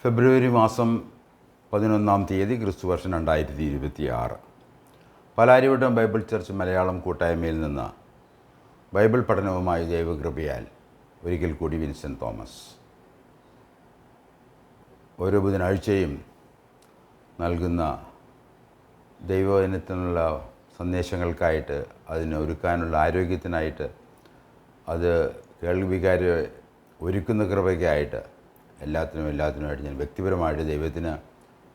ഫെബ്രുവരി മാസം 11-ാം തീയതി ക്രിസ്തുവർഷം 2026. പാലാരിവട്ടം ബൈബിൾ ചർച്ച് മലയാളം കൂട്ടായ്മയിൽ നിന്ന് ബൈബിൾ പഠനവുമായി ദൈവകൃപയാൽ ഒരിക്കൽ കൂടി വിൻസെൻ്റ് തോമസ്. ഓരോ ബുധനാഴ്ചയും നൽകുന്ന ദൈവവചനത്തിനുള്ള സന്ദേശങ്ങൾക്കായിട്ട്, അതിനെ ഒരുക്കാനുള്ള ആരോഗ്യത്തിനായിട്ട്, അത് കേൾവിക്കാരെ ഒരുക്കുന്ന കൃപയ്ക്കായിട്ട് എല്ലാത്തിനുമായിട്ട് ഞാൻ വ്യക്തിപരമായിട്ട് ദൈവത്തിന്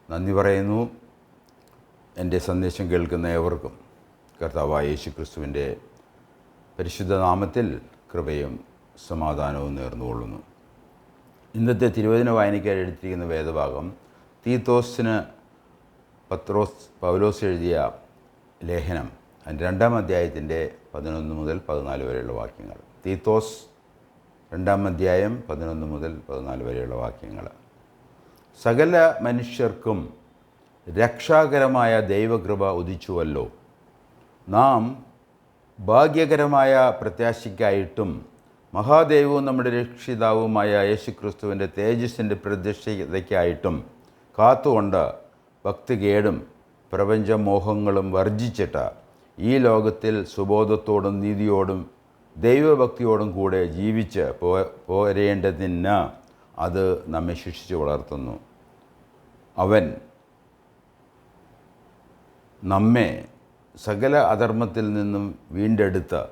നന്ദി പറയുന്നു. എൻ്റെ സന്ദേശം കേൾക്കുന്ന ഏവർക്കും കർത്താവായ യേശു ക്രിസ്തുവിൻ്റെ പരിശുദ്ധ നാമത്തിൽ കൃപയും സമാധാനവും നേർന്നുകൊള്ളുന്നു. ഇന്നത്തെ തിരുവചന വായനയ്ക്കായി എടുത്തിരിക്കുന്ന വേദഭാഗം തീത്തോസിന് പൗലോസ് എഴുതിയ ലേഖനം, അതിൻ്റെ 2-ാം അധ്യായത്തിൻ്റെ 11 മുതൽ 14 വരെയുള്ള വാക്യങ്ങൾ. തീത്തോസ് 2-ാം അധ്യായം 11 മുതൽ 14 വരെയുള്ള വാക്യങ്ങൾ. സകല മനുഷ്യർക്കും രക്ഷാകരമായ ദൈവകൃപ ഉദിച്ചുവല്ലോ. നാം ഭാഗ്യകരമായ പ്രത്യാശയ്ക്കായിട്ടും മഹാദൈവവും നമ്മുടെ രക്ഷിതാവുമായ യേശുക്രിസ്തുവിൻ്റെ തേജസ്സിൻ്റെ പ്രത്യക്ഷതയ്ക്കായിട്ടും കാത്തുകൊണ്ട് ഭക്തികേടും പ്രപഞ്ചമോഹങ്ങളും വർജിച്ചിട്ട് ഈ ലോകത്തിൽ സുബോധത്തോടും നീതിയോടും ദൈവഭക്തിയോടും കൂടെ ജീവിച്ച് പോരേണ്ടതിന് അത് നമ്മെ ശിക്ഷിച്ച് വളർത്തുന്നു. അവൻ നമ്മെ സകല അധർമ്മത്തിൽ നിന്നും വീണ്ടെടുത്ത്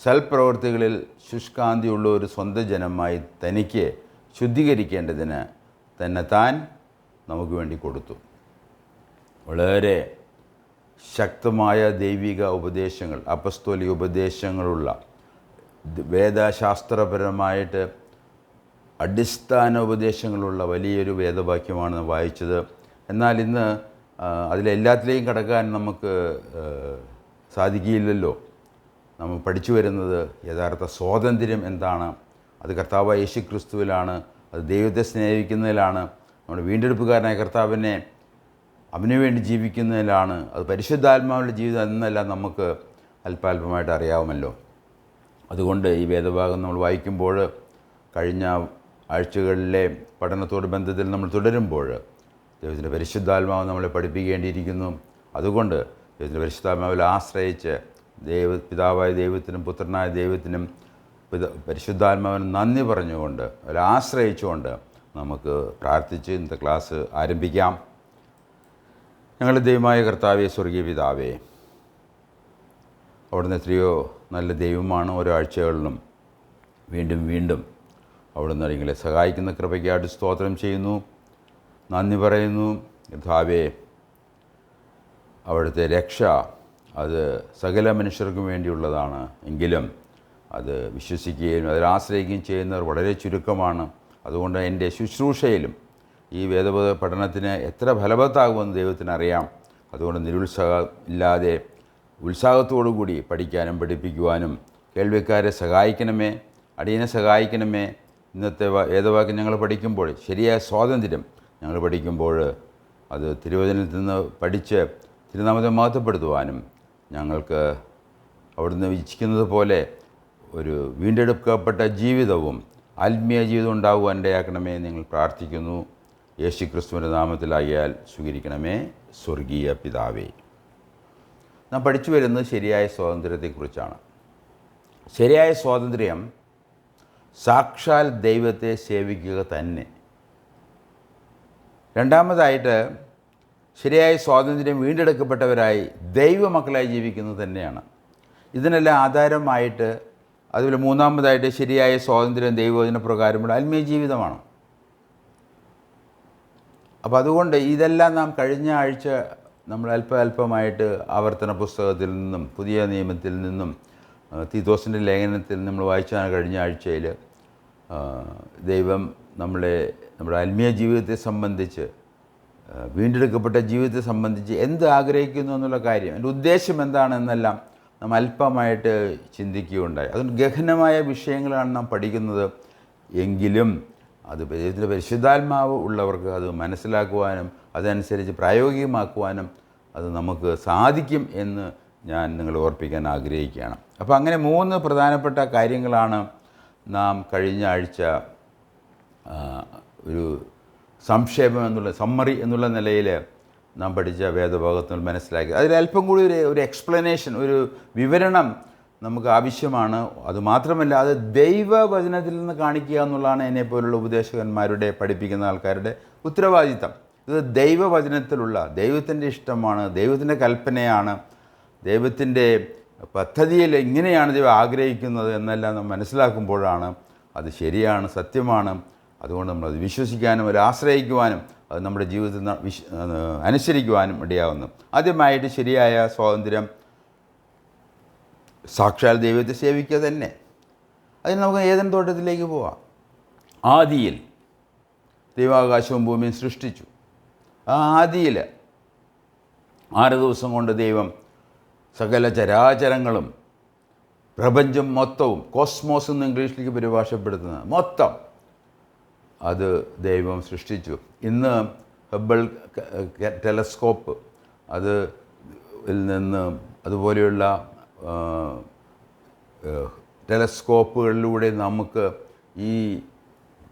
സൽപ്രവൃത്തികളിൽ ശുഷ്കാന്തിയുള്ള ഒരു സ്വന്തം ജനമായി തനിക്ക് ശുദ്ധീകരിക്കേണ്ടതിന് തന്നെ താൻ നമുക്ക് വേണ്ടി കൊടുത്തു. വളരെ ശക്തമായ ദൈവിക ഉപദേശങ്ങൾ, അപ്പസ്തോലിക ഉപദേശങ്ങളുള്ള വേദശാസ്ത്രപരമായിട്ട് അടിസ്ഥാന ഉപദേശങ്ങളുള്ള വലിയൊരു വേദവാക്യമാണ് വായിച്ചത്. എന്നാൽ ഇന്ന് അതിലെല്ലാത്തിലേക്കും കടക്കാൻ നമുക്ക് സാധിക്കില്ലല്ലോ. നമ്മൾ പഠിച്ചു വരുന്നത് യഥാർത്ഥ സ്വാതന്ത്ര്യം എന്താണ്, അത് കർത്താവായ യേശു ക്രിസ്തുവിലാണ്, അത് ദൈവത്തെ സ്നേഹിക്കുന്നതിലാണ്, നമ്മുടെ വീണ്ടെടുപ്പുകാരനായ കർത്താവിനെ അവന് വേണ്ടി ജീവിക്കുന്നതിലാണ്, അത് പരിശുദ്ധാത്മാവിൻ്റെ ജീവിതം എന്നെല്ലാം നമുക്ക് അല്പാൽപമായിട്ട് അറിയാമല്ലോ. അതുകൊണ്ട് ഈ വേദഭാഗം നമ്മൾ വായിക്കുമ്പോൾ, കഴിഞ്ഞ ആഴ്ചകളിലെ പഠനത്തോട് ബന്ധത്തിൽ നമ്മൾ തുടരുമ്പോൾ ദൈവത്തിൻ്റെ പരിശുദ്ധാത്മാവ് നമ്മളെ പഠിപ്പിക്കേണ്ടിയിരിക്കുന്നു. അതുകൊണ്ട് ദൈവത്തിൻ്റെ പരിശുദ്ധാത്മാവിൽ ആശ്രയിച്ച് പിതാവായ ദൈവത്തിനും പുത്രനായ ദൈവത്തിനും പരിശുദ്ധാത്മാവിന് നന്ദി പറഞ്ഞുകൊണ്ട്, അതിൽ ആശ്രയിച്ചുകൊണ്ട് നമുക്ക് പ്രാർത്ഥിച്ച് ഇന്നത്തെ ക്ലാസ് ആരംഭിക്കാം. ഞങ്ങളുടെ ദൈവമായ കർത്താവേ, സ്വർഗീയ പിതാവേ, അവിടുന്ന് എത്രയോ നല്ല ദൈവമാണ്. ഓരോ ആഴ്ചകളിലും വീണ്ടും അവിടുന്ന് നിങ്ങളെ സഹായിക്കുന്ന കൃപയ്ക്കായിട്ട് സ്തോത്രം ചെയ്യുന്നു, നന്ദി പറയുന്നു. കർത്താവേ, അവിടുത്തെ രക്ഷ അത് സകല മനുഷ്യർക്കും വേണ്ടിയുള്ളതാണ്. എങ്കിലും അത് വിശ്വസിക്കുകയും അതിൽ ആശ്രയിക്കുകയും ചെയ്യുന്നവർ വളരെ ചുരുക്കമാണ്. അതുകൊണ്ട് എൻ്റെ ശുശ്രൂഷയിലും ഈ പഠനത്തിന് എത്ര ഫലവത്താകുമെന്ന് ദൈവത്തിനറിയാം. അതുകൊണ്ട് നിരുത്സാഹം ഇല്ലാതെ ഉത്സാഹത്തോടു കൂടി പഠിക്കാനും പഠിപ്പിക്കുവാനും കേൾവിക്കാരെ സഹായിക്കണമേ, അടിയനെ സഹായിക്കണമേ. ഇന്നത്തെ വേദവാക്യം ഞങ്ങൾ പഠിക്കുമ്പോൾ ശരിയായ സ്വാതന്ത്ര്യം ഞങ്ങൾ പഠിക്കുമ്പോൾ അത് തിരുവചനത്തിൽ നിന്ന് പഠിച്ച് തിരുനാമത്തെ മഹത്വപ്പെടുത്തുവാനും ഞങ്ങൾക്ക് അവിടുന്ന് ഇച്ഛിക്കുന്നത് പോലെ ഒരു വീണ്ടെടുക്കപ്പെട്ട ജീവിതവും ആത്മീയ ജീവിതം ഉണ്ടാകുവാൻ ഇടയാക്കണമേ നിങ്ങൾ പ്രാർത്ഥിക്കുന്നു. യേശു ക്രിസ്തുവിൻ്റെ നാമത്തിലായാൽ സ്വീകരിക്കണമേ, സ്വർഗീയ പിതാവേ. നാം പഠിച്ചു വരുന്നത് ശരിയായ സ്വാതന്ത്ര്യത്തെക്കുറിച്ചാണ്. ശരിയായ സ്വാതന്ത്ര്യം സാക്ഷാൽ ദൈവത്തെ സേവിക്കുക തന്നെ. രണ്ടാമതായിട്ട് ശരിയായ സ്വാതന്ത്ര്യം വീണ്ടെടുക്കപ്പെട്ടവരായി ദൈവമക്കളായി ജീവിക്കുന്നത് തന്നെയാണ്. ഇതിനെല്ലാം ആധാരമായിട്ട് അതുപോലെ മൂന്നാമതായിട്ട് ശരിയായ സ്വാതന്ത്ര്യം ദൈവവചന പ്രകാരമുള്ള ആത്മീയ ജീവിതമാണ്. അപ്പോൾ അതുകൊണ്ട് ഇതെല്ലാം നാം കഴിഞ്ഞ ആഴ്ച നമ്മൾ അല്പമായിട്ട് ആവർത്തന പുസ്തകത്തിൽ നിന്നും പുതിയ നിയമത്തിൽ നിന്നും തീത്തോസിൻ്റെ ലേഖനത്തിൽ നമ്മൾ വായിച്ചാണ്. കഴിഞ്ഞ ആഴ്ചയിൽ ദൈവം നമ്മുടെ ആത്മീയ ജീവിതത്തെ സംബന്ധിച്ച്, വീണ്ടെടുക്കപ്പെട്ട ജീവിതത്തെ സംബന്ധിച്ച് എന്ത് ആഗ്രഹിക്കുന്നു എന്നുള്ള കാര്യം, അതിൻ്റെ ഉദ്ദേശം എന്താണെന്നെല്ലാം നാം അല്പമായിട്ട് ചിന്തിക്കുകയുണ്ടായി. അതുകൊണ്ട് ഗഹനമായ വിഷയങ്ങളാണ് നാം പഠിക്കുന്നത്. എങ്കിലും അത് ദൈവത്തിൻ്റെ പരിശുദ്ധാത്മാവ് ഉള്ളവർക്ക് അത് മനസ്സിലാക്കുവാനും അതനുസരിച്ച് പ്രായോഗികമാക്കുവാനും അത് നമുക്ക് സാധിക്കും എന്ന് ഞാൻ നിങ്ങളെ ഓർപ്പിക്കാൻ ആഗ്രഹിക്കുകയാണ്. അപ്പോൾ അങ്ങനെ 3 പ്രധാനപ്പെട്ട കാര്യങ്ങളാണ് നാം കഴിഞ്ഞ ആഴ്ച ഒരു സംക്ഷേപം എന്നുള്ള സമ്മറി എന്നുള്ള നിലയിൽ നാം പഠിച്ച വേദഭാഗത്തിൽ മനസ്സിലാക്കി. അതിലല്പം കൂടി ഒരു എക്സ്പ്ലനേഷൻ, ഒരു വിവരണം നമുക്ക് ആവശ്യമാണ്. അതുമാത്രമല്ല, അത് ദൈവവചനത്തിൽ നിന്ന് കാണിക്കുക എന്നുള്ളതാണ് എന്നെപ്പോലുള്ള ഉപദേശകന്മാരുടെ, പഠിപ്പിക്കുന്ന ആൾക്കാരുടെ ഉത്തരവാദിത്തം. ഇത് ദൈവവചനത്തിലുള്ള ദൈവത്തിൻ്റെ ഇഷ്ടമാണ്, ദൈവത്തിൻ്റെ കൽപ്പനയാണ്, ദൈവത്തിൻ്റെ പദ്ധതിയിൽ ഇങ്ങനെയാണ് ദൈവം ആഗ്രഹിക്കുന്നത് എന്നെല്ലാം നാം മനസ്സിലാക്കുമ്പോഴാണ് അത് ശരിയാണ്, സത്യമാണ്. അതുകൊണ്ട് നമ്മളത് വിശ്വസിക്കാനും അത് ആശ്രയിക്കുവാനും അത് നമ്മുടെ ജീവിതത്തിൽ അനുസരിക്കുവാനും ഇടയാകുന്നു. ആദ്യമായിട്ട് ശരിയായ സ്വാതന്ത്ര്യം സാക്ഷാൽ ദൈവത്തെ സേവിക്കുക തന്നെ. അതിന് നമുക്ക് ഏദൻ തോട്ടത്തിലേക്ക് പോവാം. ആദിയിൽ ദൈവാകാശവും ഭൂമിയും സൃഷ്ടിച്ചു. ആ ആദിയിൽ 6 ദിവസം കൊണ്ട് ദൈവം സകല ചരാചരങ്ങളും, പ്രപഞ്ചം മൊത്തവും, കോസ്മോസ് എന്ന് ഇംഗ്ലീഷിലേക്ക് പരിഭാഷപ്പെടുത്തുന്നത് മൊത്തം, അത് ദൈവം സൃഷ്ടിച്ചു. ഇന്ന് ഹബിൾ ടെലസ്കോപ്പ് നിന്ന് അതുപോലെയുള്ള ടെലസ്കോപ്പുകളിലൂടെ നമുക്ക് ഈ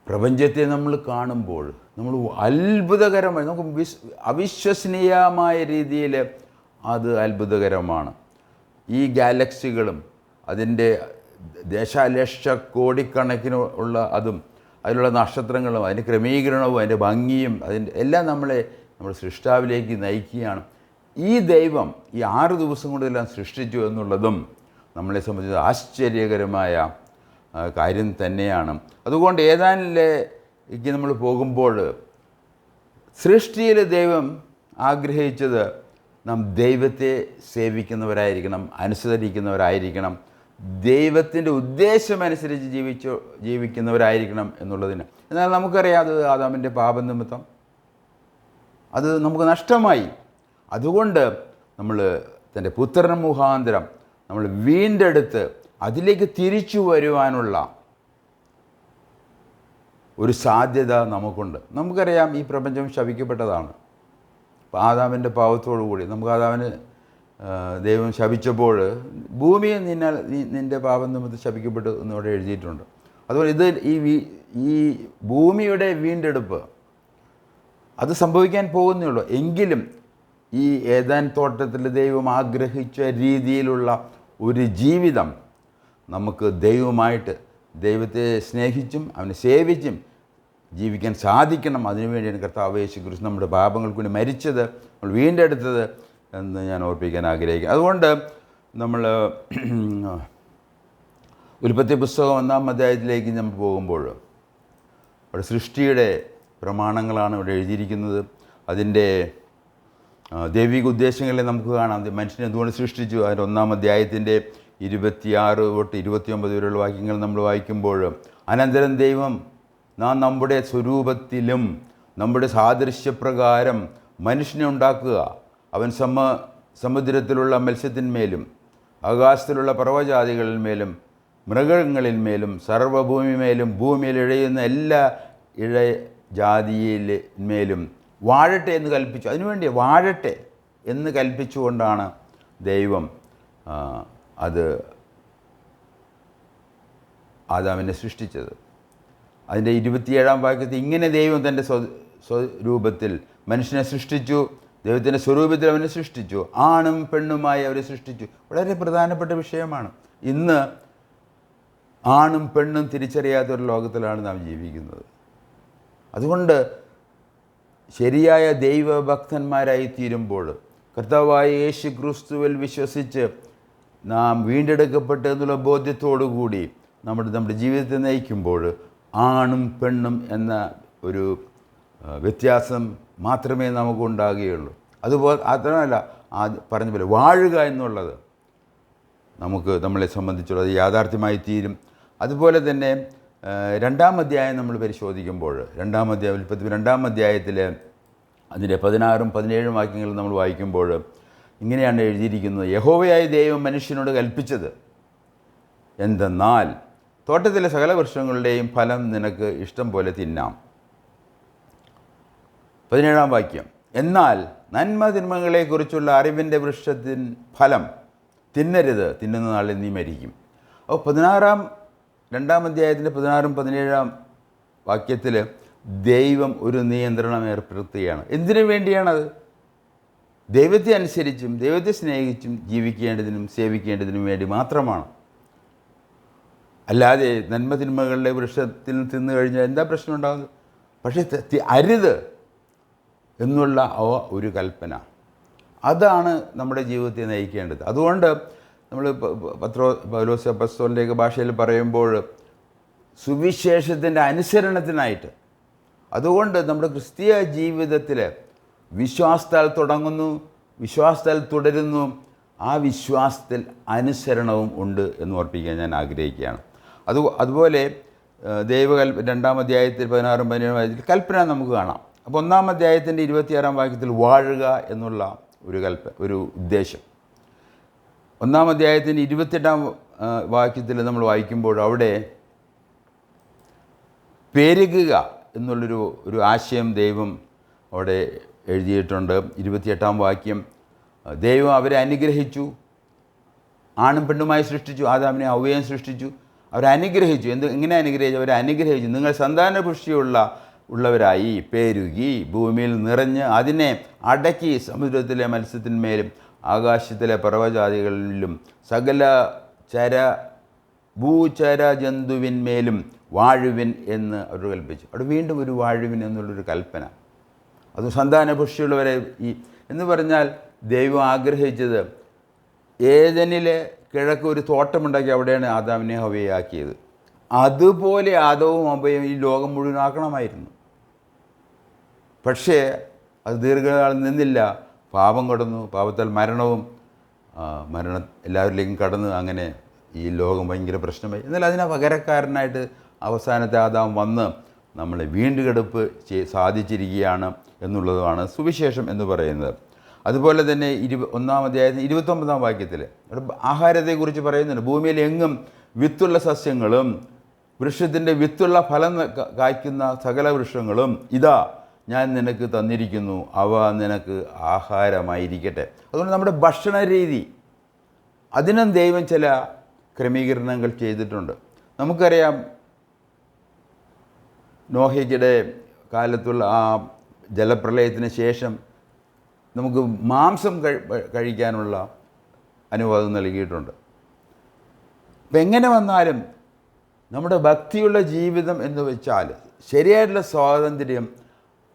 പ്രപഞ്ചത്തെ നമ്മൾ കാണുമ്പോൾ നമ്മൾ അത്ഭുതകരമായി, നമുക്ക് അവിശ്വസനീയമായ രീതിയിൽ അത് അത്ഭുതകരമാണ്. ഈ ഗാലക്സികളും അതിൻ്റെ ദശലക്ഷ കോടിക്കണക്കിന് ഉള്ള അതും അതിലുള്ള നക്ഷത്രങ്ങളും അതിൻ്റെ ക്രമീകരണവും അതിൻ്റെ ഭംഗിയും അതിൻ്റെ എല്ലാം നമ്മുടെ സൃഷ്ടാവിലേക്ക് നയിക്കുകയാണ്. ഈ ദൈവം ഈ 6 ദിവസം കൊണ്ട് എല്ലാം സൃഷ്ടിച്ചു എന്നുള്ളതും നമ്മളെ സംബന്ധിച്ച് ആശ്ചര്യകരമായ കാര്യം തന്നെയാണ്. അതുകൊണ്ട് ഏതാനിലേക്ക് നമ്മൾ പോകുമ്പോൾ സൃഷ്ടിയിൽ ദൈവം ആഗ്രഹിച്ചത് നാം ദൈവത്തെ സേവിക്കുന്നവരായിരിക്കണം, അനുസരിക്കുന്നവരായിരിക്കണം, ദൈവത്തിൻ്റെ ഉദ്ദേശമനുസരിച്ച് ജീവിക്കുന്നവരായിരിക്കണം എന്നുള്ളതിന്. എന്നാൽ നമുക്കറിയാം, അത് ആദാമിൻ്റെ പാപനിമിത്തം അത് നമുക്ക് നഷ്ടമായി. അതുകൊണ്ട് നമ്മൾ തൻ്റെ പുത്രൻ മുഖാന്തരം നമ്മൾ വീണ്ടെടുത്ത് അതിലേക്ക് തിരിച്ചു വരുവാനുള്ള ഒരു സാധ്യത നമുക്കുണ്ട്. നമുക്കറിയാം, ഈ പ്രപഞ്ചം ശപിക്കപ്പെട്ടതാണ്. അപ്പോൾ ആദാമിൻ്റെ പാപത്തോടു കൂടി നമുക്ക് ആദാമിന് ദൈവം ശപിച്ചപ്പോൾ ഭൂമിയെ നിൻ്റെ പാപം നിമിത്തം ശപിക്കപ്പെട്ടു എന്നിവിടെ എഴുതിയിട്ടുണ്ട്. അതുപോലെ ഇത് ഈ ഭൂമിയുടെ വീണ്ടെടുപ്പ് അത് സംഭവിക്കാൻ പോകുന്നേ ഉള്ളൂ. എങ്കിലും ഈ ഏദാൻ തോട്ടത്തിൽ ദൈവം ആഗ്രഹിച്ച രീതിയിലുള്ള ഒരു ജീവിതം നമുക്ക് ദൈവമായിട്ട്, ദൈവത്തെ സ്നേഹിച്ചും അവനെ സേവിച്ചും ജീവിക്കാൻ സാധിക്കണം. അതിനുവേണ്ടിയാണ് കർത്താവ് യേശു ക്രിസ്തു നമ്മുടെ പാപങ്ങൾക്ക് വേണ്ടി മരിച്ചത്, നമ്മൾ വീണ്ടെടുത്തത് എന്ന് ഞാൻ ഓർപ്പിക്കാൻ ആഗ്രഹിക്കുന്നു. അതുകൊണ്ട് നമ്മൾ ഉൽപ്പത്തി പുസ്തകം 1-ാം അധ്യായത്തിലേക്ക് നമ്മൾ പോകുമ്പോൾ അവിടെ സൃഷ്ടിയുടെ പ്രമാണങ്ങളാണ് ഇവിടെ എഴുതിയിരിക്കുന്നത്. അതിൻ്റെ ദൈവിക ഉദ്ദേശങ്ങളെ നമുക്ക് കാണാം. മനുഷ്യനെ എന്തുകൊണ്ട് സൃഷ്ടിച്ചു, അതിൻ്റെ 1-ാം അധ്യായത്തിൻ്റെ 26 തൊട്ട് 29 വരെയുള്ള വാക്യങ്ങൾ നമ്മൾ വായിക്കുമ്പോൾ, അനന്തരം ദൈവം നാം നമ്മുടെ സ്വരൂപത്തിലും നമ്മുടെ സാദൃശ്യപ്രകാരം മനുഷ്യനെ ഉണ്ടാക്കുക, അവൻ സമുദ്രത്തിലുള്ള മത്സ്യത്തിന്മേലും ആകാശത്തിലുള്ള പർവ്വജാതികളിന്മേലും മൃഗങ്ങളിന്മേലും സർവ്വഭൂമിമേലും ഭൂമിയിൽ ഇഴയുന്ന എല്ലാ ഇഴജാതിയിന്മേലും വാഴട്ടെ എന്ന് കൽപ്പിച്ചു. അതിനുവേണ്ടി വാഴട്ടെ എന്ന് കൽപ്പിച്ചുകൊണ്ടാണ് ദൈവം അത് ആദാമിനെ സൃഷ്ടിച്ചത്. അതിൻ്റെ 27-ാം വാക്യത്തിൽ ഇങ്ങനെ ദൈവം തൻ്റെ സ്വരൂപത്തിൽ മനുഷ്യനെ സൃഷ്ടിച്ചു, ദൈവത്തിൻ്റെ സ്വരൂപത്തിൽ അവനെ സൃഷ്ടിച്ചു, ആണും പെണ്ണുമായി അവരെ സൃഷ്ടിച്ചു. വളരെ പ്രധാനപ്പെട്ട വിഷയമാണ്. ഇന്ന് ആണും പെണ്ണും തിരിച്ചറിയാത്തൊരു ലോകത്തിലാണ് നാം ജീവിക്കുന്നത്. അതുകൊണ്ട് ശരിയായ ദൈവഭക്തന്മാരായി തീരുമ്പോൾ, കർത്താവായ യേശു ക്രിസ്തുവിൽ വിശ്വസിച്ച് നാം വീണ്ടെടുക്കപ്പെട്ടു എന്നുള്ള ബോധ്യത്തോടു കൂടി നമ്മുടെ ജീവിതത്തെ നയിക്കുമ്പോൾ ആണും പെണ്ണും എന്ന ഒരു വ്യത്യാസം മാത്രമേ നമുക്കുണ്ടാകുകയുള്ളൂ. അതുപോലെ മാത്രമല്ല, പറഞ്ഞ പോലെ വാഴുക എന്നുള്ളത് നമ്മളെ സംബന്ധിച്ചുള്ളത് യാഥാർത്ഥ്യമായി തീരും. അതുപോലെ തന്നെ 2-ാം അധ്യായം നമ്മൾ പരിശോധിക്കുമ്പോൾ, 2-ാം അധ്യായം ഉൽപ്പത്തി 2-ാം അധ്യായത്തിൽ അതിൻ്റെ 16-ഉം 17-ഉം വാക്യങ്ങൾ നമ്മൾ വായിക്കുമ്പോൾ ഇങ്ങനെയാണ് എഴുതിയിരിക്കുന്നത്: യഹോവയായ ദൈവം മനുഷ്യനോട് കൽപ്പിച്ചത് എന്തെന്നാൽ, തോട്ടത്തിലെ സകല വൃക്ഷങ്ങളുടെയും ഫലം നിനക്ക് ഇഷ്ടം പോലെ തിന്നാം. 17-ാം വാക്യം, എന്നാൽ നന്മ തിന്മകളെക്കുറിച്ചുള്ള അറിവിൻ്റെ വൃക്ഷത്തിൻ ഫലം തിന്നരുത്, തിന്നുന്ന നാളിൽ നീ മരിക്കും. അപ്പോൾ 2-ാം അധ്യായത്തിൻ്റെ 16-ഉം 17-ാം വാക്യത്തിൽ ദൈവം ഒരു നിയന്ത്രണം ഏർപ്പെടുത്തുകയാണ്. എന്തിനു വേണ്ടിയാണത്? ദൈവത്തെ അനുസരിച്ചും ദൈവത്തെ സ്നേഹിച്ചും ജീവിക്കേണ്ടതിനും സേവിക്കേണ്ടതിനും വേണ്ടി മാത്രമാണ്. അല്ലാതെ നന്മതിന്മകളുടെ വൃക്ഷത്തിൽ തിന്നു കഴിഞ്ഞാൽ എന്താ പ്രശ്നം ഉണ്ടാകുന്നത്? പക്ഷേ അരുത് എന്നുള്ള ഒരു കൽപ്പന, അതാണ് നമ്മുടെ ജീവിതത്തെ നയിക്കേണ്ടത്. അതുകൊണ്ട് നമ്മൾ പൗലോസ് അപ്പോസ്തലൻ്റെ ഭാഷയിൽ പറയുമ്പോൾ സുവിശേഷത്തിൻ്റെ അനുസരണത്തിനായിട്ട്, അതുകൊണ്ട് നമ്മുടെ ക്രിസ്തീയ ജീവിതത്തിൽ വിശ്വാസത്താൽ തുടങ്ങുന്നു, വിശ്വാസത്താൽ തുടരുന്നു, ആ വിശ്വാസത്തിൽ അനുസരണവും ഉണ്ട് എന്ന് ഓർപ്പിക്കാൻ ഞാൻ ആഗ്രഹിക്കുകയാണ്. അതുപോലെ ദൈവകൽപ്പന 2-ാം അധ്യായത്തിൽ 16-ും 17-ും കൽപ്പന നമുക്ക് കാണാം. അപ്പോൾ 1-ാം അധ്യായത്തിൻ്റെ 26-ാം വാക്യത്തിൽ വാഴുക എന്നുള്ള ഒരു ഉദ്ദേശം, 1-ാം അധ്യായത്തിൻ്റെ 28-ാം വാക്യത്തിൽ നമ്മൾ വായിക്കുമ്പോൾ അവിടെ പെരുകുക എന്നുള്ളൊരു ആശയം ദൈവം അവിടെ എഴുതിയിട്ടുണ്ട്. 28-ാം വാക്യം, ദൈവം അവരെ അനുഗ്രഹിച്ചു, ആണും പെണ്ണുമായി സൃഷ്ടിച്ചു, ആദാമിനെ ഹവ്വയെയും സൃഷ്ടിച്ചു, അവരെ അനുഗ്രഹിച്ചു. എങ്ങനെ അനുഗ്രഹിച്ചു? അവരെ അനുഗ്രഹിച്ചു, നിങ്ങൾ സന്താനപുഷ്ടിയുള്ളവരായി പെരുകി ഭൂമിയിൽ നിറഞ്ഞ് അതിനെ അടക്കി സമുദ്രത്തിലെ മത്സ്യത്തിന്മേലും ആകാശത്തിലെ പർവ്വജാതികളിലും സകല ഭൂചര ജന്തുവിന്മേലും വാഴുവിൻ എന്ന് അവർ കൽപ്പിച്ചു. അവിടെ വീണ്ടും ഒരു വാഴുവിൻ എന്നുള്ളൊരു കൽപ്പന, അത് സന്താനപുഷ്ടിയുള്ളവരെ എന്ന് പറഞ്ഞാൽ ദൈവം ആഗ്രഹിച്ചത് ഏദനിലെ കിഴക്ക് ഒരു തോട്ടമുണ്ടാക്കി അവിടെയാണ് ആദാമിനെ ഹവ്വയെ ആക്കിയത്. അതുപോലെ ആദവും ഹവ്വയും ഈ ലോകം മുഴുവനാക്കണമായിരുന്നു. പക്ഷേ അത് ദീർഘകാലം നിന്നില്ല. പാപം കടന്നു, പാപത്താൽ മരണം എല്ലാവരിലേക്കും കടന്നു. അങ്ങനെ ഈ ലോകം ഭയങ്കര പ്രശ്നമായി. എന്നാൽ അതിന് പകരക്കാരനായിട്ട് അവസാനത്തെ ആദാം വന്ന് നമ്മളെ വീണ്ടെടുപ്പ് സാധിച്ചിരിക്കുകയാണ് എന്നുള്ളതാണ് സുവിശേഷം എന്ന് പറയുന്നത്. അതുപോലെ തന്നെ 1-ാം അധ്യായത്തിൽ 29-ാം വാക്യത്തിൽ ആഹാരത്തെക്കുറിച്ച് പറയുന്നുണ്ട്. ഭൂമിയിൽ എങ്ങും വിത്തുള്ള സസ്യങ്ങളും വൃക്ഷത്തിൻ്റെ വിത്തുള്ള ഫലം കായ്ക്കുന്ന സകല വൃക്ഷങ്ങളും ഇതാ ഞാൻ നിനക്ക് തന്നിരിക്കുന്നു, അവ നിനക്ക് ആഹാരമായിരിക്കട്ടെ. അതുകൊണ്ട് നമ്മുടെ ഭക്ഷണ രീതി, അതിനും ദൈവം ചില ക്രമീകരണങ്ങൾ ചെയ്തിട്ടുണ്ട്. നമുക്കറിയാം, നോഹയുടെ കാലത്തുള്ള ആ ജലപ്രളയത്തിന് ശേഷം നമുക്ക് മാംസം കഴിക്കാനുള്ള അനുവാദം നൽകിയിട്ടുണ്ട്. അപ്പം എങ്ങനെ വന്നാലും നമ്മുടെ ഭക്തിയുള്ള ജീവിതം എന്ന് വെച്ചാൽ ശരിയായിട്ടുള്ള സ്വാതന്ത്ര്യം,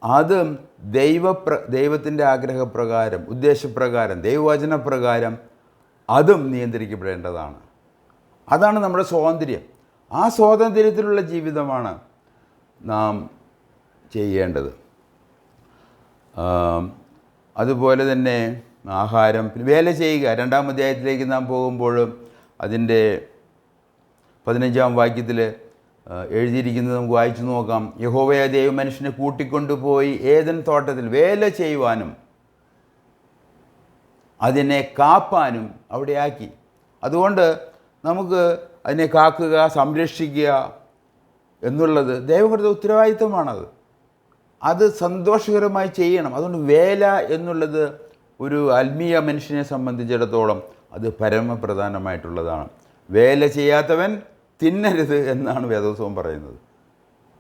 അതും ദൈവത്തിൻ്റെ ആഗ്രഹപ്രകാരം, ഉദ്ദേശപ്രകാരം, ദൈവവചനപ്രകാരം അതും നിയന്ത്രിക്കപ്പെടേണ്ടതാണ്. അതാണ് നമ്മുടെ സ്വാതന്ത്ര്യം. ആ സ്വാതന്ത്ര്യത്തിലുള്ള ജീവിതമാണ് നാം ചെയ്യേണ്ടത്. അതുപോലെ തന്നെ ആഹാരം, വേല ചെയ്യുക. 2-ാം അധ്യായത്തിലേക്ക് നാം പോകുമ്പോൾ അതിൻ്റെ 15-ാം വാക്യത്തിൽ എഴുതിയിരിക്കുന്നത് നമുക്ക് വായിച്ചു നോക്കാം. യഹോവയായ ദൈവം മനുഷ്യനെ കൂട്ടിക്കൊണ്ടുപോയി ഏദൻ തോട്ടത്തിൽ വേല ചെയ്യുവാനും അതിനെ കാപ്പാനും അവിടെ ആക്കി. അതുകൊണ്ട് നമുക്ക് അതിനെ കാക്കുക, സംരക്ഷിക്കുക എന്നുള്ളത് ദൈവം കൊടുത്ത ഉത്തരവാദിത്വമാണത്. അത് സന്തോഷകരമായി ചെയ്യണം. അതുകൊണ്ട് വേല എന്നുള്ളത് ഒരു ആത്മീയ മനുഷ്യനെ സംബന്ധിച്ചിടത്തോളം അത് പരമപ്രധാനമായിട്ടുള്ളതാണ്. വേല ചെയ്യാത്തവൻ തിന്നരുത് എന്നാണ് വേദപുസ്തകം പറയുന്നത്.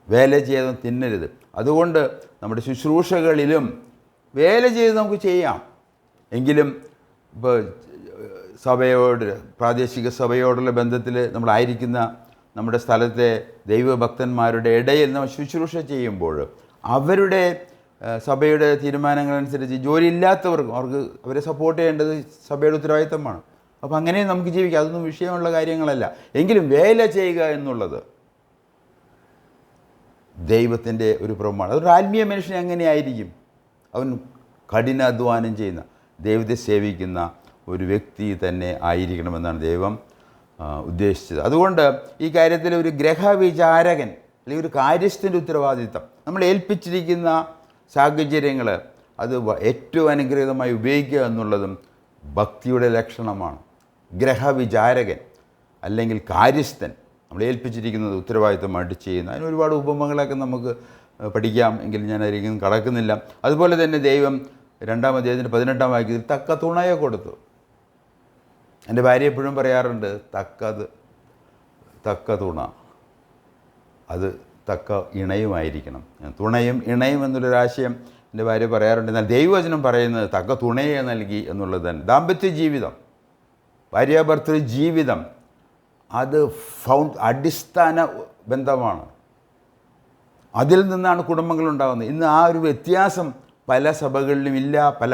വേല ചെയ്യാതെ തിന്നരുത്. അതുകൊണ്ട് നമ്മുടെ ശുശ്രൂഷകളിലും വേല ചെയ്ത് നമുക്ക് ചെയ്യാം. എങ്കിലും ഇപ്പോൾ പ്രാദേശിക സഭയോടുള്ള ബന്ധത്തിൽ നമ്മളായിരിക്കുന്ന നമ്മുടെ സ്ഥലത്തെ ദൈവഭക്തന്മാരുടെ ഇടയിൽ നമ്മൾ ശുശ്രൂഷ ചെയ്യുമ്പോൾ അവരുടെ സഭയുടെ തീരുമാനങ്ങളനുസരിച്ച് ജോലി ഇല്ലാത്തവർക്കും അവരെ സപ്പോർട്ട് ചെയ്യേണ്ടത് സഭയുടെ ഉത്തരവാദിത്തമാണ്. അപ്പോൾ അങ്ങനെ നമുക്ക് ജീവിക്കാം. അതൊന്നും വിഷയമുള്ള കാര്യങ്ങളല്ല. എങ്കിലും വേല ചെയ്യുക എന്നുള്ളത് ദൈവത്തിൻ്റെ ഒരു പ്രമാണം. അതൊരു ആത്മീയ മനുഷ്യൻ എങ്ങനെയായിരിക്കും? അവൻ കഠിനാധ്വാനം ചെയ്യുന്ന, ദൈവത്തെ സേവിക്കുന്ന ഒരു വ്യക്തി തന്നെ ആയിരിക്കണമെന്നാണ് ദൈവം ഉദ്ദേശിച്ചത്. അതുകൊണ്ട് ഈ കാര്യത്തിൽ ഒരു ഗ്രഹവിചാരകൻ അല്ലെങ്കിൽ ഒരു കാര്യസ്ഥൻ്റെ ഉത്തരവാദിത്തം, നമ്മൾ ഏൽപ്പിച്ചിരിക്കുന്ന സാഹചര്യങ്ങൾ അത് ഏറ്റവും അനുഗ്രഹീതമായി ഉപയോഗിക്കുക എന്നുള്ളതും ഭക്തിയുടെ ലക്ഷണമാണ്. ഗ്രഹവിചാരകൻ അല്ലെങ്കിൽ കാര്യസ്ഥൻ നമ്മൾ ഏൽപ്പിച്ചിരിക്കുന്നത് ഉത്തരവാദിത്തമായിട്ട് ചെയ്യുന്ന, അതിന് ഒരുപാട് ഉപമകളൊക്കെ നമുക്ക് പഠിക്കാം, എങ്കിലും ഞാൻ അതിലേക്കും കടക്കുന്നില്ല. അതുപോലെ തന്നെ ദൈവം 2-ാം അധ്യായത്തിൻ്റെ 18-ാം വാക്യത്തിൽ തക്ക തുണയെ കൊടുത്തു. എൻ്റെ ഭാര്യ എപ്പോഴും പറയാറുണ്ട്, തക്ക തുണ, അത് തക്ക ഇണയുമായിരിക്കണം. തുണയും ഇണയും എന്നുള്ളൊരാശയം എൻ്റെ ഭാര്യ പറയാറുണ്ട്. എന്നാൽ ദൈവവചനം പറയുന്നത് തക്ക തുണയെ നൽകി എന്നുള്ളത് തന്നെ. ദാമ്പത്യ ജീവിതം, ഭാര്യാഭർത്തൃ ജീവിതം, അത് അടിസ്ഥാന ബന്ധമാണ്. അതിൽ നിന്നാണ് കുടുംബങ്ങളുണ്ടാകുന്നത്. ഇന്ന് ആ ഒരു വ്യത്യാസം പല സഭകളിലും ഇല്ല. പല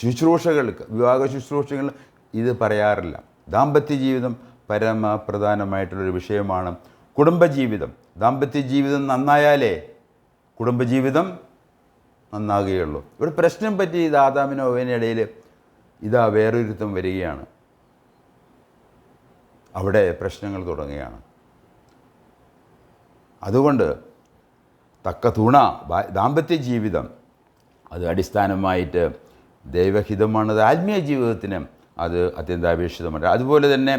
ശുശ്രൂഷകൾ, വിവാഹ ശുശ്രൂഷകൾ ഇത് പറയാറില്ല. ദാമ്പത്യ ജീവിതം പരമപ്രധാനമായിട്ടുള്ളൊരു വിഷയമാണ്. കുടുംബജീവിതം, ദാമ്പത്യ ജീവിതം നന്നായാലേ കുടുംബജീവിതം നന്നാകുകയുള്ളൂ. ഇവിടെ പ്രശ്നം പറ്റി ഇത് ആദാമിനും ഹവ്വയുടെ ഇടയിൽ ഇതാ വേറൊരുത്തം വരികയാണ്. അവിടെ പ്രശ്നങ്ങൾ തുടങ്ങുകയാണ്. അതുകൊണ്ട് തക്ക തുണ, ദാമ്പത്യ ജീവിതം അത് അടിസ്ഥാനമായിട്ട് ദൈവഹിതമാണ്. അത് ആത്മീയ ജീവിതത്തിന് അത് അത്യന്താപേക്ഷിതമാണ്. അതുപോലെ തന്നെ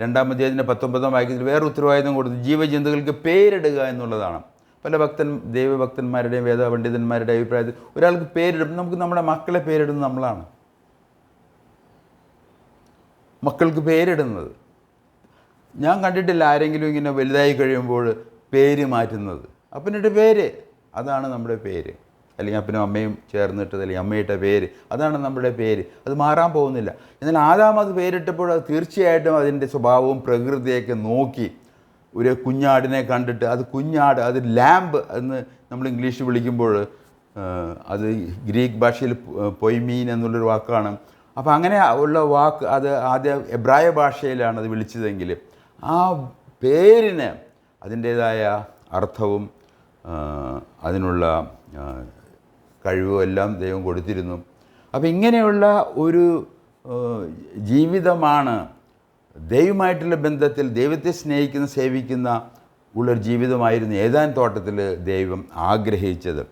2-ാം അധ്യായത്തിൻ്റെ 19-ാം വാക്യത്തിൽ വേറെ ഉത്തരവാദിത്വം കൊടുത്തു, ജീവജന്തുക്കൾക്ക് പേരിടുക എന്നുള്ളതാണ്. പല ദൈവഭക്തന്മാരുടെയും വേദപണ്ഡിതന്മാരുടെയും അഭിപ്രായത്തിൽ ഒരാൾക്ക് പേരിടും. നമുക്ക് നമ്മുടെ മക്കളെ പേരിടുന്നത് നമ്മളാണ്. മക്കൾക്ക് പേരിടുന്നത് ഞാൻ കണ്ടിട്ടില്ല ആരെങ്കിലും ഇങ്ങനെ വലുതായി കഴിയുമ്പോൾ പേര് മാറ്റുന്നത്. അപ്പനിട്ട് പേര്, അതാണ് നമ്മുടെ പേര്. അല്ലെങ്കിൽ അപ്പനും അമ്മയും ചേർന്നിട്ടത്, അല്ലെങ്കിൽ അമ്മയുടെ പേര്, അതാണ് നമ്മുടെ പേര്. അത് മാറാൻ പോകുന്നില്ല. എന്നാൽ ആദാം അത് പേരിട്ടപ്പോൾ അത് തീർച്ചയായിട്ടും അതിൻ്റെ സ്വഭാവവും പ്രകൃതിയൊക്കെ നോക്കി ഒരു കുഞ്ഞാടിനെ കണ്ടിട്ട്, അത് കുഞ്ഞാട്, അത് ലാമ്പ് എന്ന് നമ്മൾ ഇംഗ്ലീഷ് വിളിക്കുമ്പോൾ അത് ഗ്രീക്ക് ഭാഷയിൽ പൊയ്മീൻ എന്നുള്ളൊരു വാക്കാണ്. അപ്പോൾ അങ്ങനെ ഉള്ള വാക്ക് അത് ആദ്യം എബ്രായ ഭാഷയിലാണ് അത് വിളിച്ചതെങ്കിൽ ആ പേരിന് അതിൻ്റേതായ അർത്ഥവും അതിനുള്ള കഴിവും എല്ലാം ദൈവം കൊടുത്തിരുന്നു. അപ്പോൾ ഇങ്ങനെയുള്ള ഒരു ജീവിതമാണ് ദൈവമായിട്ടുള്ള ബന്ധത്തിൽ ദൈവത്തെ സ്നേഹിക്കുന്ന, സേവിക്കുന്ന ഉള്ളൊരു ജീവിതമായിരുന്നു ഏദാൻ തോട്ടത്തിൽ ദൈവം ആഗ്രഹിച്ചത്.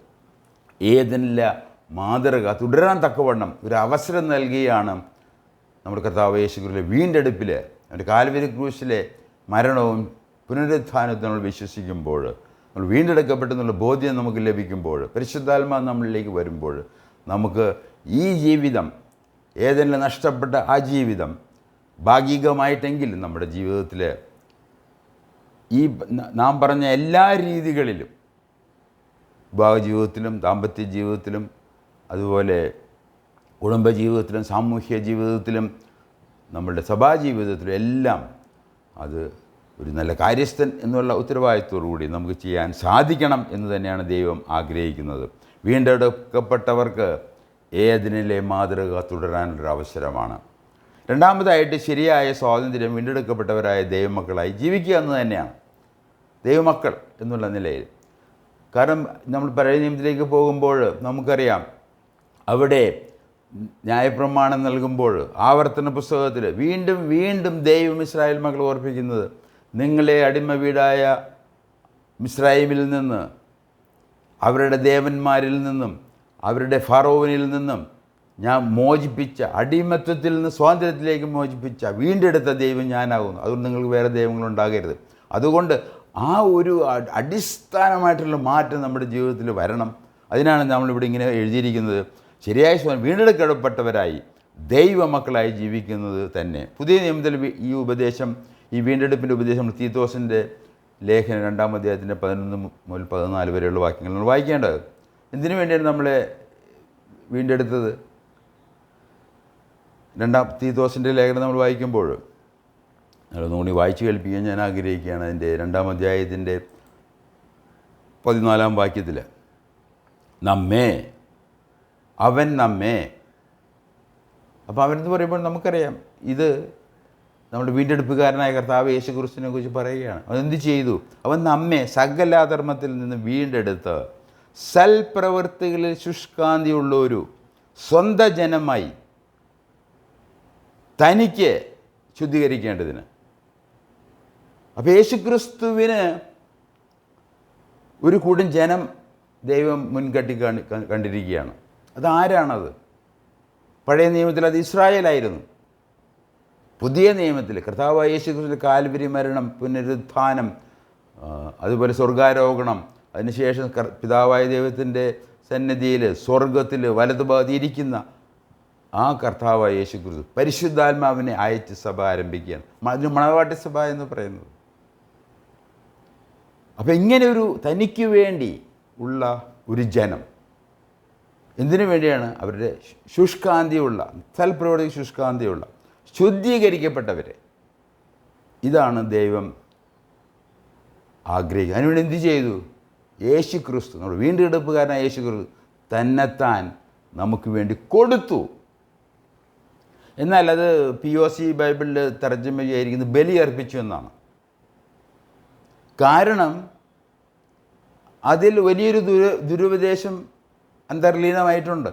ഏദനിലെ മാതൃക തുടരാൻ തക്കവണ്ണം ഒരു അവസരം നൽകിയാണ് നമ്മുടെ കർത്താവ് യേശുക്രിസ്തുവിന്റെ വീണ്ടെടുപ്പിൽ, അവൻ്റെ കാൽവരി ക്രൂശിലെ മരണവും പുനരുത്ഥാനത്തിൽ നമ്മൾ വിശ്വസിക്കുമ്പോൾ, നമ്മൾ വീണ്ടെടുക്കപ്പെട്ടെന്നുള്ള ബോധ്യം നമുക്ക് ലഭിക്കുമ്പോൾ, പരിശുദ്ധാത്മാവ് നമ്മളിലേക്ക് വരുമ്പോൾ, നമുക്ക് ഈ ജീവിതം, ഏതെങ്കിലും നഷ്ടപ്പെട്ട ആ ജീവിതം ഭാഗികമായിട്ടെങ്കിലും നമ്മുടെ ജീവിതത്തിൽ ഈ നാം പറഞ്ഞ എല്ലാ രീതികളിലും, വിവാഹ ജീവിതത്തിലും ദാമ്പത്യ ജീവിതത്തിലും അതുപോലെ കുടുംബജീവിതത്തിലും സാമൂഹ്യ ജീവിതത്തിലും നമ്മളുടെ സഭാജീവിതത്തിലും എല്ലാം അത് ഒരു നല്ല കാര്യസ്ഥൻ എന്നുള്ള ഉത്തരവാദിത്വത്തോടുകൂടി നമുക്ക് ചെയ്യാൻ സാധിക്കണം എന്ന് തന്നെയാണ് ദൈവം ആഗ്രഹിക്കുന്നത്. വീണ്ടെടുക്കപ്പെട്ടവർക്ക് ഏതിനിലെ മാതൃക തുടരാനുള്ളൊരു അവസരമാണ്. രണ്ടാമതായിട്ട് ശരിയായ സ്വാതന്ത്ര്യം വീണ്ടെടുക്കപ്പെട്ടവരായ ദൈവമക്കളായി ജീവിക്കുക എന്ന് തന്നെയാണ്, ദൈവമക്കൾ എന്നുള്ള നിലയിൽ. കാരണം നമ്മൾ പഴയ നിയമത്തിലേക്ക് പോകുമ്പോൾ നമുക്കറിയാം, അവിടെ ന്യായപ്രമാണം നൽകുമ്പോൾ ആവർത്തന പുസ്തകത്തിൽ വീണ്ടും വീണ്ടും ദൈവം ഇസ്രായേൽ മക്കൾ ഓർപ്പിക്കുന്നത്, നിങ്ങളെ അടിമ വീടായ മിസ്രൈമിൽ നിന്ന്, അവരുടെ ദേവന്മാരിൽ നിന്നും, അവരുടെ ഫറോവനിൽ നിന്നും ഞാൻ മോചിപ്പിച്ച, അടിമത്വത്തിൽ നിന്ന് സ്വാതന്ത്ര്യത്തിലേക്ക് മോചിപ്പിച്ച, വീണ്ടെടുത്ത ദൈവം ഞാനാകുന്നു. അതുകൊണ്ട് നിങ്ങൾക്ക് വേറെ ദൈവങ്ങളുണ്ടാകരുത്. അതുകൊണ്ട് ആ ഒരു അടിസ്ഥാനമായിട്ടുള്ള മാറ്റം നമ്മുടെ ജീവിതത്തിൽ വരണം. അതിനാണ് നമ്മളിവിടെ ഇങ്ങനെ എഴുതിയിരിക്കുന്നത്, ശരിയായ വീണ്ടെടുക്കപ്പെട്ടവരായി ദൈവമക്കളായി ജീവിക്കുന്നത് തന്നെ. പുതിയ നിയമത്തിൽ ഈ ഉപദേശം, ഈ വീണ്ടെടുപ്പിൻ്റെ ഉപദേശം തീത്തോസിൻ്റെ ലേഖനം 2-ാം അധ്യായത്തിൻ്റെ 11 മുതൽ 14 വരെയുള്ള വാക്യങ്ങൾ നമ്മൾ വായിക്കേണ്ടത്. എന്തിനു വേണ്ടിയാണ് നമ്മളെ വീണ്ടെടുത്തത്? തീത്തോസിൻ്റെ ലേഖനം നമ്മൾ വായിക്കുമ്പോൾ നമ്മളൊന്നുകൂടി വായിച്ചു കേൾപ്പിക്കാൻ ഞാൻ ആഗ്രഹിക്കുകയാണ്. അതിൻ്റെ 2-ാം അധ്യായത്തിൻ്റെ 14-ാം വാക്യത്തിൽ, അവൻ നമ്മെ, അപ്പോൾ അവനെന്ന് പറയുമ്പോൾ നമുക്കറിയാം ഇത് നമ്മുടെ വീണ്ടെടുപ്പുകാരനായ കർത്താവ് യേശുക്രിസ്തുവിനെ കുറിച്ച് പറയുകയാണ്. അതെന്ത് ചെയ്തു? അവൻ നമ്മെ സകലാധർമ്മത്തിൽ നിന്ന് വീണ്ടെടുത്ത് സൽപ്രവൃത്തികളിൽ ശുഷ്കാന്തിയുള്ള ഒരു സ്വന്തം ജനമായി തനിക്ക് ശുദ്ധീകരിക്കേണ്ടതിന്. അപ്പോൾ യേശുക്രിസ്തുവിന് ഒരു കൂട്ടം ജനം ദൈവം മുൻകട്ടി കണ്ടിരിക്കുകയാണ്. അതാരാണത്? പഴയ നിയമത്തിൽ അത് ഇസ്രായേലായിരുന്നു. പുതിയ നിയമത്തിൽ കർത്താവായ യേശുക്രിസ്തുവിന്റെ കാൽവരി മരണം, പുനരുത്ഥാനം, അതുപോലെ സ്വർഗാരോഹണം, അതിനുശേഷം പിതാവായ ദൈവത്തിൻ്റെ സന്നിധിയിൽ സ്വർഗത്തിൽ വലതുഭാഗത്ത് ഇരിക്കുന്ന ആ കർത്താവായ യേശുക്രിസ്തു പരിശുദ്ധാത്മാവിനെ അയച്ച് സഭ ആരംഭിക്കുകയാണ്. അതിന് മണവാട്ടി സഭ എന്ന് പറയുന്നത്. അപ്പോൾ ഇങ്ങനെ ഒരു തനിക്ക് വേണ്ടി ഉള്ള ഒരു ജനം, എന്തിനു വേണ്ടിയാണ്? അവരുടെ ശുഷ്കാന്തിയുള്ള, സൽപ്രവൃത്തി ശുഷ്കാന്തിയുള്ള, ശുദ്ധീകരിക്കപ്പെട്ടവരെ, ഇതാണ് ദൈവം ആഗ്രഹിക്കുന്നത്. അതിനുവേണ്ടി എന്ത് ചെയ്തു? യേശു ക്രിസ്തു, നമ്മുടെ വീണ്ടെടുപ്പുകാരനായ യേശു ക്രിസ്തു തന്നെത്താൻ നമുക്ക് വേണ്ടി കൊടുത്തു. എന്നാൽ അത് POC ബൈബിളിൽ തർജ്ജമ ചെയ്തിരിക്കുന്നത് ബലി അർപ്പിച്ചു എന്നാണ്. കാരണം അതിൽ വലിയൊരു ദുരുപദേശം അന്തർലീനമായിട്ടുണ്ട്.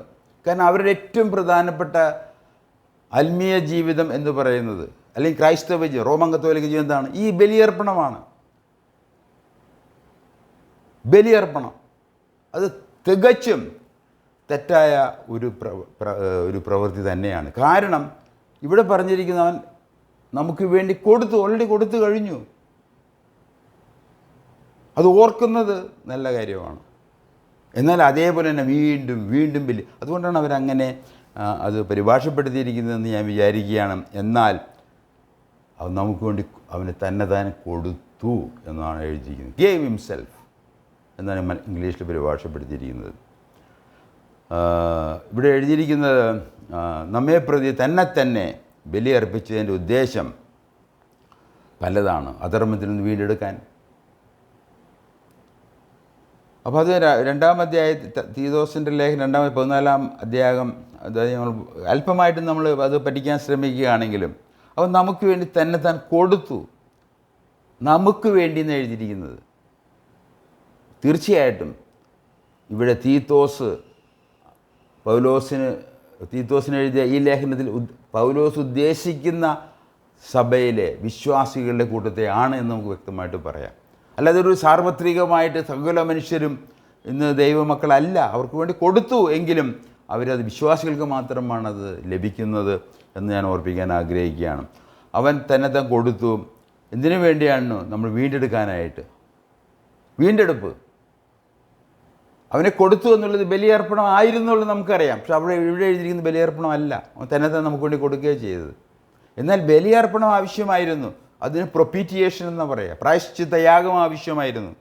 കാരണം അവരുടെ ഏറ്റവും പ്രധാനപ്പെട്ട ആത്മീയ ജീവിതം എന്ന് പറയുന്നത്, അല്ലെങ്കിൽ ക്രൈസ്തവ ജീവിതം, റോമൻ കത്തോലിക്ക ജീവിതം എന്താണ്? ഈ ബലിയർപ്പണമാണ്. ബലിയർപ്പണം അത് തികച്ചും തെറ്റായ ഒരു പ്രവൃത്തി തന്നെയാണ്. കാരണം ഇവിടെ പറഞ്ഞിരിക്കുന്നവൻ നമുക്ക് വേണ്ടി കൊടുത്തു, ഓൾറെഡി കൊടുത്തു കഴിഞ്ഞു. അത് ഓർക്കുന്നത് നല്ല കാര്യമാണ്. എന്നാൽ അതേപോലെ തന്നെ വീണ്ടും വീണ്ടും ബലി, അതുകൊണ്ടാണ് അവരങ്ങനെ അത് പരിഭാഷപ്പെടുത്തിയിരിക്കുന്നതെന്ന് ഞാൻ വിചാരിക്കുകയാണ്. എന്നാൽ അത് നമുക്ക് വേണ്ടി അവന് തന്നെ കൊടുത്തു എന്നാണ് എഴുതിയിരിക്കുന്നത്. ഗേവ് ഹിംസെൽഫ് എന്നാണ് ഇംഗ്ലീഷിൽ പരിഭാഷപ്പെടുത്തിയിരിക്കുന്നത്. ഇവിടെ എഴുതിയിരിക്കുന്നത് നമ്മെ പ്രതി തന്നെ ബലി അർപ്പിച്ചതിൻ്റെ ഉദ്ദേശം പലതാണ്. അധർമ്മത്തിൽ നിന്ന് വീണ്ടെടുക്കാൻ. അപ്പോൾ അത് 2-ാം അധ്യായം, തീത്തോസിൻ്റെ ലേഖനം 2-ാം അധ്യായം, അതായത് നമ്മൾ അല്പമായിട്ട് നമ്മൾ അത് പഠിക്കാൻ ശ്രമിക്കുകയാണെങ്കിലും അപ്പോൾ നമുക്ക് വേണ്ടി തന്നെ കൊടുത്തു. നമുക്ക് വേണ്ടി എന്ന് എഴുതിയിരിക്കുന്നത്. തീർച്ചയായിട്ടും ഇവിടെ തീത്തോസിന് എഴുതിയ ഈ ലേഖനത്തിൽ പൗലോസ് ഉദ്ദേശിക്കുന്ന സഭയിലെ വിശ്വാസികളുടെ കൂട്ടത്തെ ആണ് എന്ന് നമുക്ക് വ്യക്തമായിട്ട് പറയാം. അല്ലാതെ ഒരു സാർവത്രികമായിട്ട് സകല മനുഷ്യരും ഇന്ന് ദൈവമക്കളല്ല. അവർക്ക് വേണ്ടി കൊടുത്തു എങ്കിലും അവരത് വിശ്വാസികൾക്ക് മാത്രമാണത് ലഭിക്കുന്നത് എന്ന് ഞാൻ ഓർപ്പിക്കാൻ ആഗ്രഹിക്കുകയാണ്. അവൻ തന്നെ കൊടുത്തു. എന്തിനു വേണ്ടിയാണ്? നമ്മൾ വീണ്ടെടുക്കാനായിട്ട്. വീണ്ടെടുപ്പ് അവനെ കൊടുത്തു എന്നുള്ളത് ബലിയർപ്പണം ആയിരുന്നുള്ളത് നമുക്കറിയാം. പക്ഷെ ഇവിടെ എഴുതിയിരിക്കുന്ന ബലിയർപ്പണമല്ല, അവൻ തന്നെ നമുക്ക് വേണ്ടി കൊടുക്കുകയാണ് ചെയ്തത്. എന്നാൽ ബലിയർപ്പണം ആവശ്യമായിരുന്നു. അതിന് പ്രൊപ്പീറ്റിയേഷൻ എന്ന് പറയാം, പ്രായശ്ചിത്തയാഗം ആവശ്യമായിരുന്നു.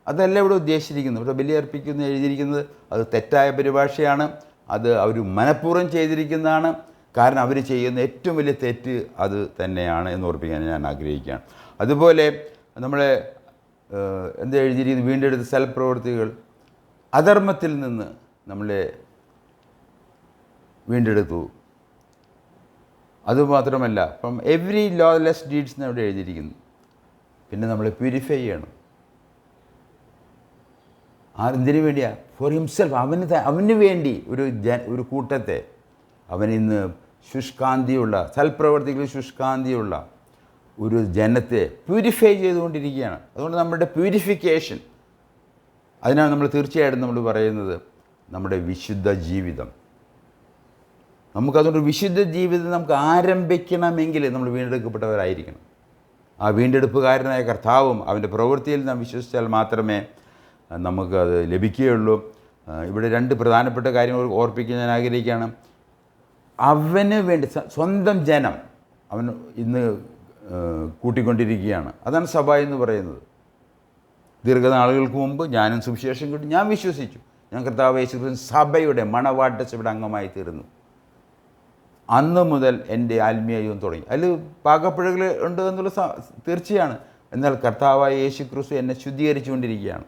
അതല്ല ഇവിടെ ഉദ്ദേശിച്ചിരിക്കുന്നത്. ഇവിടെ ബലിയർപ്പിക്കുന്ന എഴുതിയിരിക്കുന്നത് അത് തെറ്റായ പരിഭാഷയാണ്. അത് അവർ മനഃപൂർവ്വം ചെയ്തിരിക്കുന്നതാണ്. കാരണം അവർ ചെയ്യുന്ന ഏറ്റവും വലിയ തെറ്റ് അത് തന്നെയാണ് എന്ന് ഓർപ്പിക്കാൻ ഞാൻ ആഗ്രഹിക്കുകയാണ്. അതുപോലെ നമ്മളെ എന്താ എഴുതിയിരിക്കുന്നത്? വീണ്ടെടുത്ത സൽപ്രവൃത്തികൾ അധർമ്മത്തിൽ നിന്ന് നമ്മളെ വീണ്ടെടുത്തു. അതുമാത്രമല്ല, ഫ്രം എവ്രി ലോലെസ് ഡീഡ്സ് എന്ന് അവിടെ എഴുതിയിരിക്കുന്നു. പിന്നെ നമ്മളെ പ്യൂരിഫൈ ചെയ്യണം. എന്തിനു വേണ്ടിയാണ്? Four himself. അവന് വേണ്ടി ഒരു കൂട്ടത്തെ, അവനിന്ന് ശുഷ്കാന്തിയുള്ള, സൽപ്രവർത്തികളിൽ ശുഷ്കാന്തിയുള്ള ഒരു ജനത്തെ പ്യൂരിഫൈ ചെയ്തുകൊണ്ടിരിക്കുകയാണ്. അതുകൊണ്ട് നമ്മുടെ പ്യൂരിഫിക്കേഷൻ, അതിനാണ് നമ്മൾ തീർച്ചയായിട്ടും നമ്മൾ പറയുന്നത് നമ്മുടെ വിശുദ്ധ ജീവിതം. നമുക്കതുകൊണ്ട് വിശുദ്ധ ജീവിതം നമുക്ക് ആരംഭിക്കണമെങ്കിൽ നമ്മൾ വീണ്ടെടുക്കപ്പെട്ടവരായിരിക്കണം. ആ വീണ്ടെടുപ്പുകാരനായ കർത്താവും അവൻ്റെ പ്രവൃത്തിയിൽ നാം വിശ്വസിച്ചാൽ മാത്രമേ നമുക്കത് ലഭിക്കുകയുള്ളൂ. ഇവിടെ 2 പ്രധാനപ്പെട്ട കാര്യങ്ങൾ ഓർപ്പിക്കാൻ ഞാൻ ആഗ്രഹിക്കുകയാണ്. അവന് വേണ്ടി സ്വന്തം ജനം അവൻ ഇന്ന് കൂട്ടിക്കൊണ്ടിരിക്കുകയാണ്. അതാണ് സഭ എന്ന് പറയുന്നത്. ദീർഘനാളുകൾക്ക് മുമ്പ് ഞാനും സുവിശേഷം കിട്ടി, ഞാൻ വിശ്വസിച്ചു, ഞാൻ കർത്താവ് യേശു സഭയുടെ മണവാട്ട സഭയുടെ അംഗമായി തീർന്നു. അന്ന് മുതൽ എൻ്റെ ആത്മീയ ജീവിതം തുടങ്ങി. അതിൽ പാകപ്പിഴകൾ ഉണ്ട് എന്നുള്ള തീർച്ചയാണ്. എന്നാൽ കർത്താവായ യേശു ക്രിസ്തു എന്നെ ശുദ്ധീകരിച്ചുകൊണ്ടിരിക്കുകയാണ്.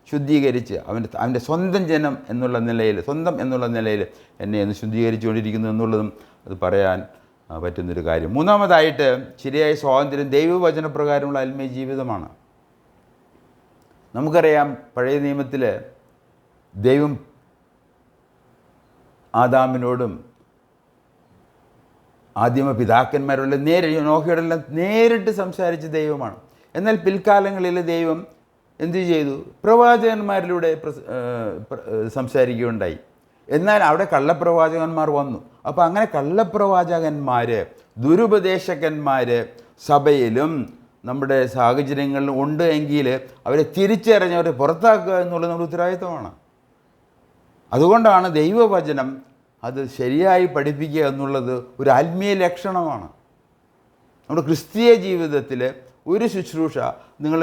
ശുദ്ധീകരിച്ച് അവൻ്റെ സ്വന്തം ജനം എന്നുള്ള നിലയിൽ എന്നെ ഒന്ന് ശുദ്ധീകരിച്ചുകൊണ്ടിരിക്കുന്നു എന്നുള്ളതും അത് പറയാൻ പറ്റുന്നൊരു കാര്യം. 3-മതായിട്ട് ശരിയായ സ്വാതന്ത്ര്യം ദൈവവചനപ്രകാരമുള്ള ആത്മീയ ജീവിതമാണ്. നമുക്കറിയാം, പഴയ നിയമത്തിൽ ദൈവം ആദാമിനോടും ആദിമ പിതാക്കന്മാരോടെല്ലാം നോഹയോടെല്ലാം നേരിട്ട് സംസാരിച്ച ദൈവമാണ്. എന്നാൽ പിൽക്കാലങ്ങളിൽ ദൈവം എന്തു ചെയ്തു? പ്രവാചകന്മാരിലൂടെ സംസാരിക്കുകയുണ്ടായി. എന്നാൽ അവിടെ കള്ളപ്രവാചകന്മാർ വന്നു. അപ്പോൾ അങ്ങനെ കള്ളപ്രവാചകന്മാർ, ദുരുപദേശകന്മാർ സഭയിലും നമ്മുടെ സാഹചര്യങ്ങളിലും ഉണ്ട് എങ്കിൽ അവരെ തിരിച്ചറിഞ്ഞ് അവരെ പുറത്താക്കുക എന്നുള്ളത് നമ്മുടെ ഉത്തരവാദിത്തമാണ്. അതുകൊണ്ടാണ് ദൈവവചനം അത് ശരിയായി പഠിപ്പിക്കുക എന്നുള്ളത് ഒരു ആത്മീയ ലക്ഷണമാണ്. നമ്മുടെ ക്രിസ്തീയ ജീവിതത്തിൽ ഒരു ശുശ്രൂഷ നിങ്ങൾ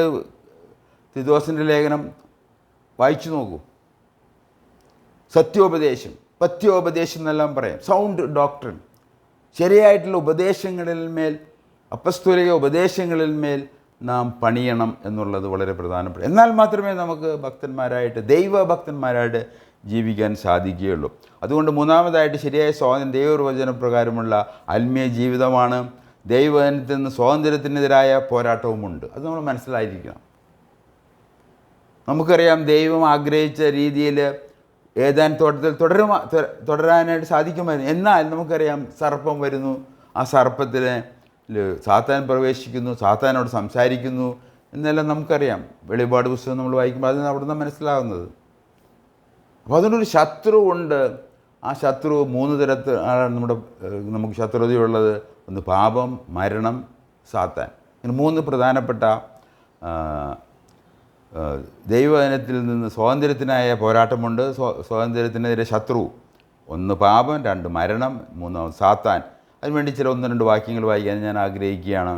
തിത്തോസിൻ്റെ ലേഖനം വായിച്ചു നോക്കൂ. സത്യോപദേശം, പഥ്യോപദേശം എന്നെല്ലാം പറയാം. സൗണ്ട് ഡോക്ട്രിൻ, ശരിയായിട്ടുള്ള ഉപദേശങ്ങളിൽ മേൽ, അപ്പസ്തോലിക ഉപദേശങ്ങളിൽ മേൽ നാം പണിയണം എന്നുള്ളത് വളരെ പ്രധാനപ്പെട്ട. എന്നാൽ മാത്രമേ നമുക്ക് ഭക്തന്മാരായിട്ട്, ദൈവഭക്തന്മാരായിട്ട് ജീവിക്കാൻ സാധിക്കുകയുള്ളൂ. അതുകൊണ്ട് മൂന്നാമതായിട്ട് ശരിയായ സ്വാതന്ത്ര്യം ദൈവവചനപ്രകാരമുള്ള ആത്മീയ ജീവിതമാണ്. ദൈവവചനത്തിൽ നിന്ന് സ്വാതന്ത്ര്യത്തിനെതിരായ പോരാട്ടവുമുണ്ട്. അത് നമ്മൾ മനസ്സിലായിരിക്കണം. നമുക്കറിയാം, ദൈവം ആഗ്രഹിച്ച രീതിയിൽ ഏതാൻ തോട്ടത്തിൽ തുടരാനായിട്ട് സാധിക്കുമായിരുന്നു. എന്നാൽ നമുക്കറിയാം, സർപ്പം വരുന്നു, ആ സർപ്പത്തിന് സാത്താൻ പ്രവേശിക്കുന്നു, സാത്താനോട് സംസാരിക്കുന്നു എന്നെല്ലാം നമുക്കറിയാം. വെളിപാട് പുസ്തകം നമ്മൾ വായിക്കുമ്പോൾ അതിന് അവിടെ നിന്ന് മനസ്സിലാകുന്നത്. അപ്പോൾ അതിനൊരു ശത്രു ഉണ്ട്. ആ ശത്രു 3 തരത്തിലാണ് നമുക്ക് ശത്രുതയുള്ളത്. ഒന്ന് പാപം, മരണം, സാത്താൻ. ഇങ്ങനെ 3 പ്രധാനപ്പെട്ട ദൈവവചനത്തിൽ നിന്ന് സ്വാതന്ത്ര്യത്തിനായ പോരാട്ടമുണ്ട്. സ്വാതന്ത്ര്യത്തിനെതിരെ ശത്രു, 1 പാപം, 2 മരണം, 3 സാത്താൻ. അതിനുവേണ്ടി ചില 1-2 വാക്യങ്ങൾ വായിക്കാൻ ഞാൻ ആഗ്രഹിക്കുകയാണ്.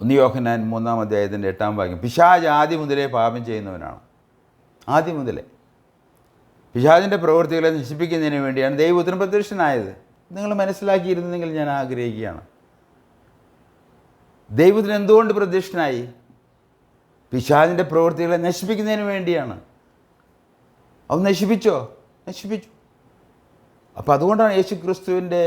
1 യോഹന്നാൻ 3-ാം അധ്യായത്തിൻ്റെ 8-ാം വാക്യം. പിശാച് ആദ്യം മുതലേ പാപം ചെയ്യുന്നവനാണ്. ആദ്യം മുതലേ പിശാചിൻ്റെ പ്രവൃത്തികളെ നശിപ്പിക്കുന്നതിന് വേണ്ടിയാണ് ദൈവപുത്രൻ പ്രത്യക്ഷനായത്. നിങ്ങൾ മനസ്സിലാക്കിയിരുന്നെങ്കിൽ ഞാൻ ആഗ്രഹിക്കുകയാണ്. ദൈവത്തിന് എന്തുകൊണ്ട് പ്രത്യക്ഷനായി? പിശാചിൻ്റെ പ്രവൃത്തികളെ നശിപ്പിക്കുന്നതിന് വേണ്ടിയാണ്. അത് നശിപ്പിച്ചോ? നശിപ്പിച്ചു. അപ്പോൾ അതുകൊണ്ടാണ് യേശു ക്രിസ്തുവിൻ്റെ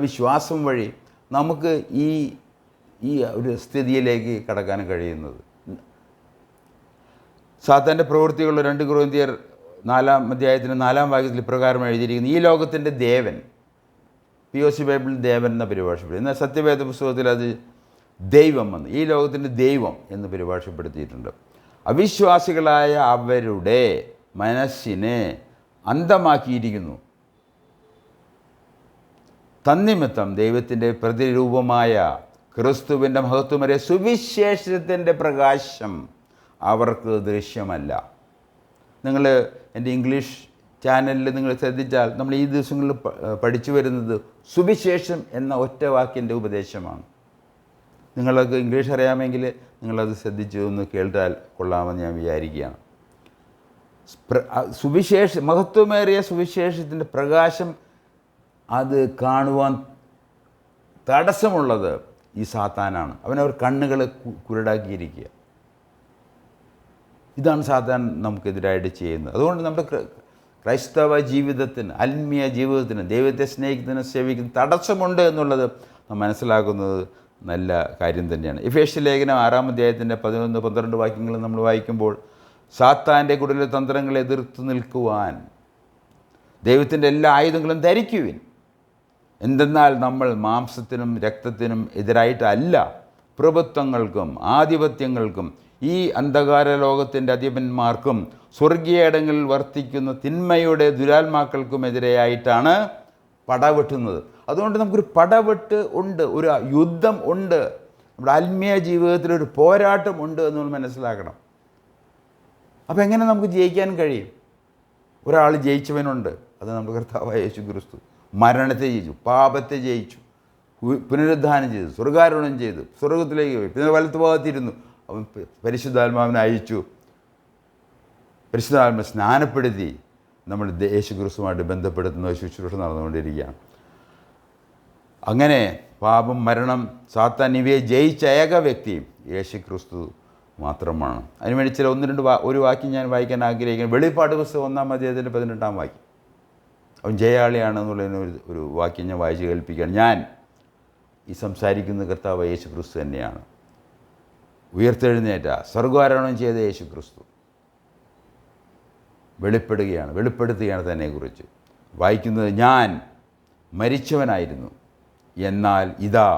വിശ്വാസം വഴി നമുക്ക് ഈ ഒരു സ്ഥിതിയിലേക്ക് കടക്കാൻ കഴിയുന്നത്. സാത്താൻ്റെ പ്രവൃത്തികളുള്ള 2 കൊരിന്ത്യർ 4-ാം അധ്യായത്തിന് 4-ാം വാക്യത്തിൽ ഇപ്രകാരം എഴുതിയിരിക്കുന്നു: ഈ ലോകത്തിൻ്റെ ദേവൻ, POC ബൈബിളിൽ ദേവൻ എന്ന പരിഭാഷപ്പെടുത്തി. എന്നാൽ സത്യവേദ പുസ്തകത്തിൽ അത് ദൈവം എന്ന്, ഈ ലോകത്തിൻ്റെ ദൈവം എന്ന് പരിഭാഷപ്പെടുത്തിയിട്ടുണ്ട്. അവിശ്വാസികളായ അവരുടെ മനസ്സിനെ അന്ധമാക്കിയിരിക്കുന്നു. തന്നിമിത്തം ദൈവത്തിൻ്റെ പ്രതിരൂപമായ ക്രിസ്തുവിൻ്റെ മഹത്വമേറിയ സുവിശേഷത്തിൻ്റെ പ്രകാശം അവർക്ക് ദൃശ്യമല്ല. നിങ്ങൾ എൻ്റെ ഇംഗ്ലീഷ് ചാനലിൽ നിങ്ങൾ ശ്രദ്ധിച്ചാൽ നമ്മൾ ഈ ദിവസങ്ങളിൽ പഠിച്ചു വരുന്നത് സുവിശേഷം എന്ന ഒറ്റ വാക്കിൻ്റെ ഉപദേശമാണ്. നിങ്ങൾക്ക് ഇംഗ്ലീഷ് അറിയാമെങ്കിൽ നിങ്ങളത് ശ്രദ്ധിച്ചു ഒന്ന് കേട്ടാൽ കൊള്ളാമെന്ന് ഞാൻ വിചാരിക്കുകയാണ്. മഹത്വമേറിയ സുവിശേഷത്തിൻ്റെ പ്രകാശം അത് കാണുവാൻ തടസ്സമുള്ളത് ഈ സാത്താനാണ്. അവനവർ കണ്ണുകളെ കുരുടാക്കിയിരിക്കുക. ഇതാണ് സാത്താൻ നമുക്കെതിരായിട്ട് ചെയ്യുന്നത്. അതുകൊണ്ട് നമ്മുടെ ക്രൈസ്തവ ജീവിതത്തിന്, ആത്മീയ ജീവിതത്തിന്, ദൈവത്തെ സ്നേഹിക്കുന്നതിന്, സേവിക്കുന്ന തടസ്സമുണ്ട് എന്നുള്ളത് നാം മനസ്സിലാക്കുന്നത് നല്ല കാര്യം തന്നെയാണ്. എഫേസ്യ ലേഖനം 6-ാം അധ്യായത്തിൻ്റെ 11-12 വാക്യങ്ങൾ നമ്മൾ വായിക്കുമ്പോൾ, സാത്താൻ്റെ കുടില തന്ത്രങ്ങളെ എതിർത്ത് നിൽക്കുവാൻ ദൈവത്തിൻ്റെ എല്ലാ ആയുധങ്ങളും ധരിക്കുവിൻ. എന്തെന്നാൽ നമ്മൾ മാംസത്തിനും രക്തത്തിനും എതിരായിട്ടല്ല, പ്രഭുത്വങ്ങൾക്കും ആധിപത്യങ്ങൾക്കും ഈ അന്ധകാര ലോകത്തിൻ്റെ അധിപന്മാർക്കും സ്വർഗീയ ഇടങ്ങളിൽ വർത്തിക്കുന്ന തിന്മയുടെ ദുരാത്മാക്കൾക്കും എതിരെയായിട്ടാണ് പടവെട്ടുന്നത്. അതുകൊണ്ട് നമുക്കൊരു പടവെട്ട് ഉണ്ട്, ഒരു യുദ്ധം ഉണ്ട്, നമ്മുടെ ആത്മീയ ജീവിതത്തിലൊരു പോരാട്ടം ഉണ്ട് എന്ന് നമ്മൾ മനസ്സിലാക്കണം. അപ്പോൾ എങ്ങനെ നമുക്ക് ജയിക്കാൻ കഴിയും? ഒരാൾ ജയിച്ചവനുണ്ട്, അത് നമ്മുടെ കർത്താവായ യേശു ക്രിസ്തു. മരണത്തെ ജയിച്ചു, പാപത്തെ ജയിച്ചു, പുനരുദ്ധാനം ചെയ്തു, സ്വർഗാരോഹണം ചെയ്തു, സ്വർഗത്തിലേക്ക് പോയി, പിന്നെ വലത്ത് ഭാഗത്തിരുന്നു. അവൻ പരിശുദ്ധാത്മാവിനെ അയച്ചു, പരിശുദ്ധാത്മാവിനെ സ്നാനപ്പെടുത്തി നമ്മൾ യേശു ക്രിസ്തുവുമായിട്ട് ബന്ധപ്പെടുത്തുന്ന ശുശ്രൂഷ നടന്നുകൊണ്ടിരിക്കുകയാണ്. അങ്ങനെ പാപം, മരണം, സാത്താൻ ഇവയെ ജയിച്ച ഏക വ്യക്തിയും യേശു ക്രിസ്തു മാത്രമാണ്. അതിനുവേണ്ടി ചില 1-2 വാക്യം ഞാൻ വായിക്കാൻ ആഗ്രഹിക്കുന്നു. വെളിപ്പാട് പുസ്തകം 1-ാം അധ്യായത്തിൻ്റെ 18-ാം വാക്യം. അവൻ ജയാളിയാണെന്നുള്ളതിന് ഒരു വാക്യം ഞാൻ വായിച്ച് കേൾപ്പിക്കുകയാണ്. ഞാൻ ഈ സംസാരിക്കുന്ന കർത്താവ് യേശു ക്രിസ്തു തന്നെയാണ്. ഉയർത്തെഴുന്നേറ്റ സ്വർഗാരോഹണം ചെയ്ത യേശു ക്രിസ്തു വെളിപ്പെടുത്തുകയാണ് തന്നെക്കുറിച്ച്. വായിക്കുന്നത്: ഞാൻ മരിച്ചവനായിരുന്നു, എന്നാൽ ഇതാ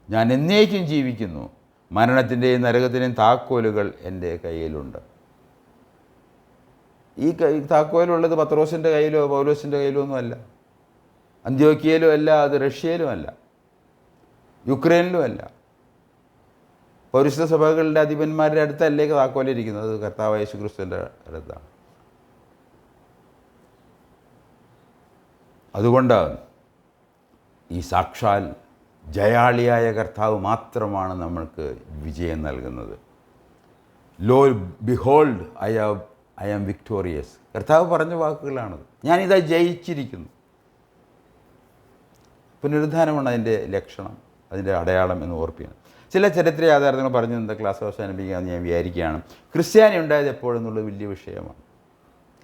ഞാൻ എന്നേക്കും ജീവിക്കുന്നു, മരണത്തിൻ്റെയും നരകത്തിൻ്റെയും താക്കോലുകൾ എൻ്റെ കയ്യിലുണ്ട്. ഈ താക്കോലുള്ളത് പത്രോസിൻ്റെ കയ്യിലോ പൗലോസിൻ്റെ കയ്യിലോ ഒന്നുമല്ല, അന്ത്യോക്യയിലും അല്ല, അത് റഷ്യയിലും അല്ല, യുക്രൈനിലും അല്ല, പൗരസ്ത്യ സഭകളുടെ അധിപന്മാരുടെ അടുത്തല്ലേ താക്കോലിരിക്കുന്നത്, കർത്താവ് യേശു ക്രിസ്തുവിൻ്റെ അടുത്താണ്. അതുകൊണ്ട് ഈ സാക്ഷാൽ ജയാളിയായ കർത്താവ് മാത്രമാണ് നമ്മൾക്ക് വിജയം നൽകുന്നത്. Lo behold I am victorious. കർത്താവ് പറഞ്ഞ വാക്കുകളാണത്. ഞാനിതാ ജയിച്ചിരിക്കുന്നു. പുനരുദ്ധാനമാണ് അതിൻ്റെ ലക്ഷണം, അതിൻ്റെ അടയാളം എന്ന് ഓർപ്പിക്കണം. ചില ചരിത്ര യാഥാർത്ഥ്യങ്ങൾ പറഞ്ഞു നിന്ന് ക്ലാസ് അവസാനിപ്പിക്കാമെന്ന് ഞാൻ വിചാരിക്കുകയാണ്. ക്രിസ്ത്യാനി ഉണ്ടായത് എപ്പോഴെന്നുള്ളത് വലിയ വിഷയമാണ്.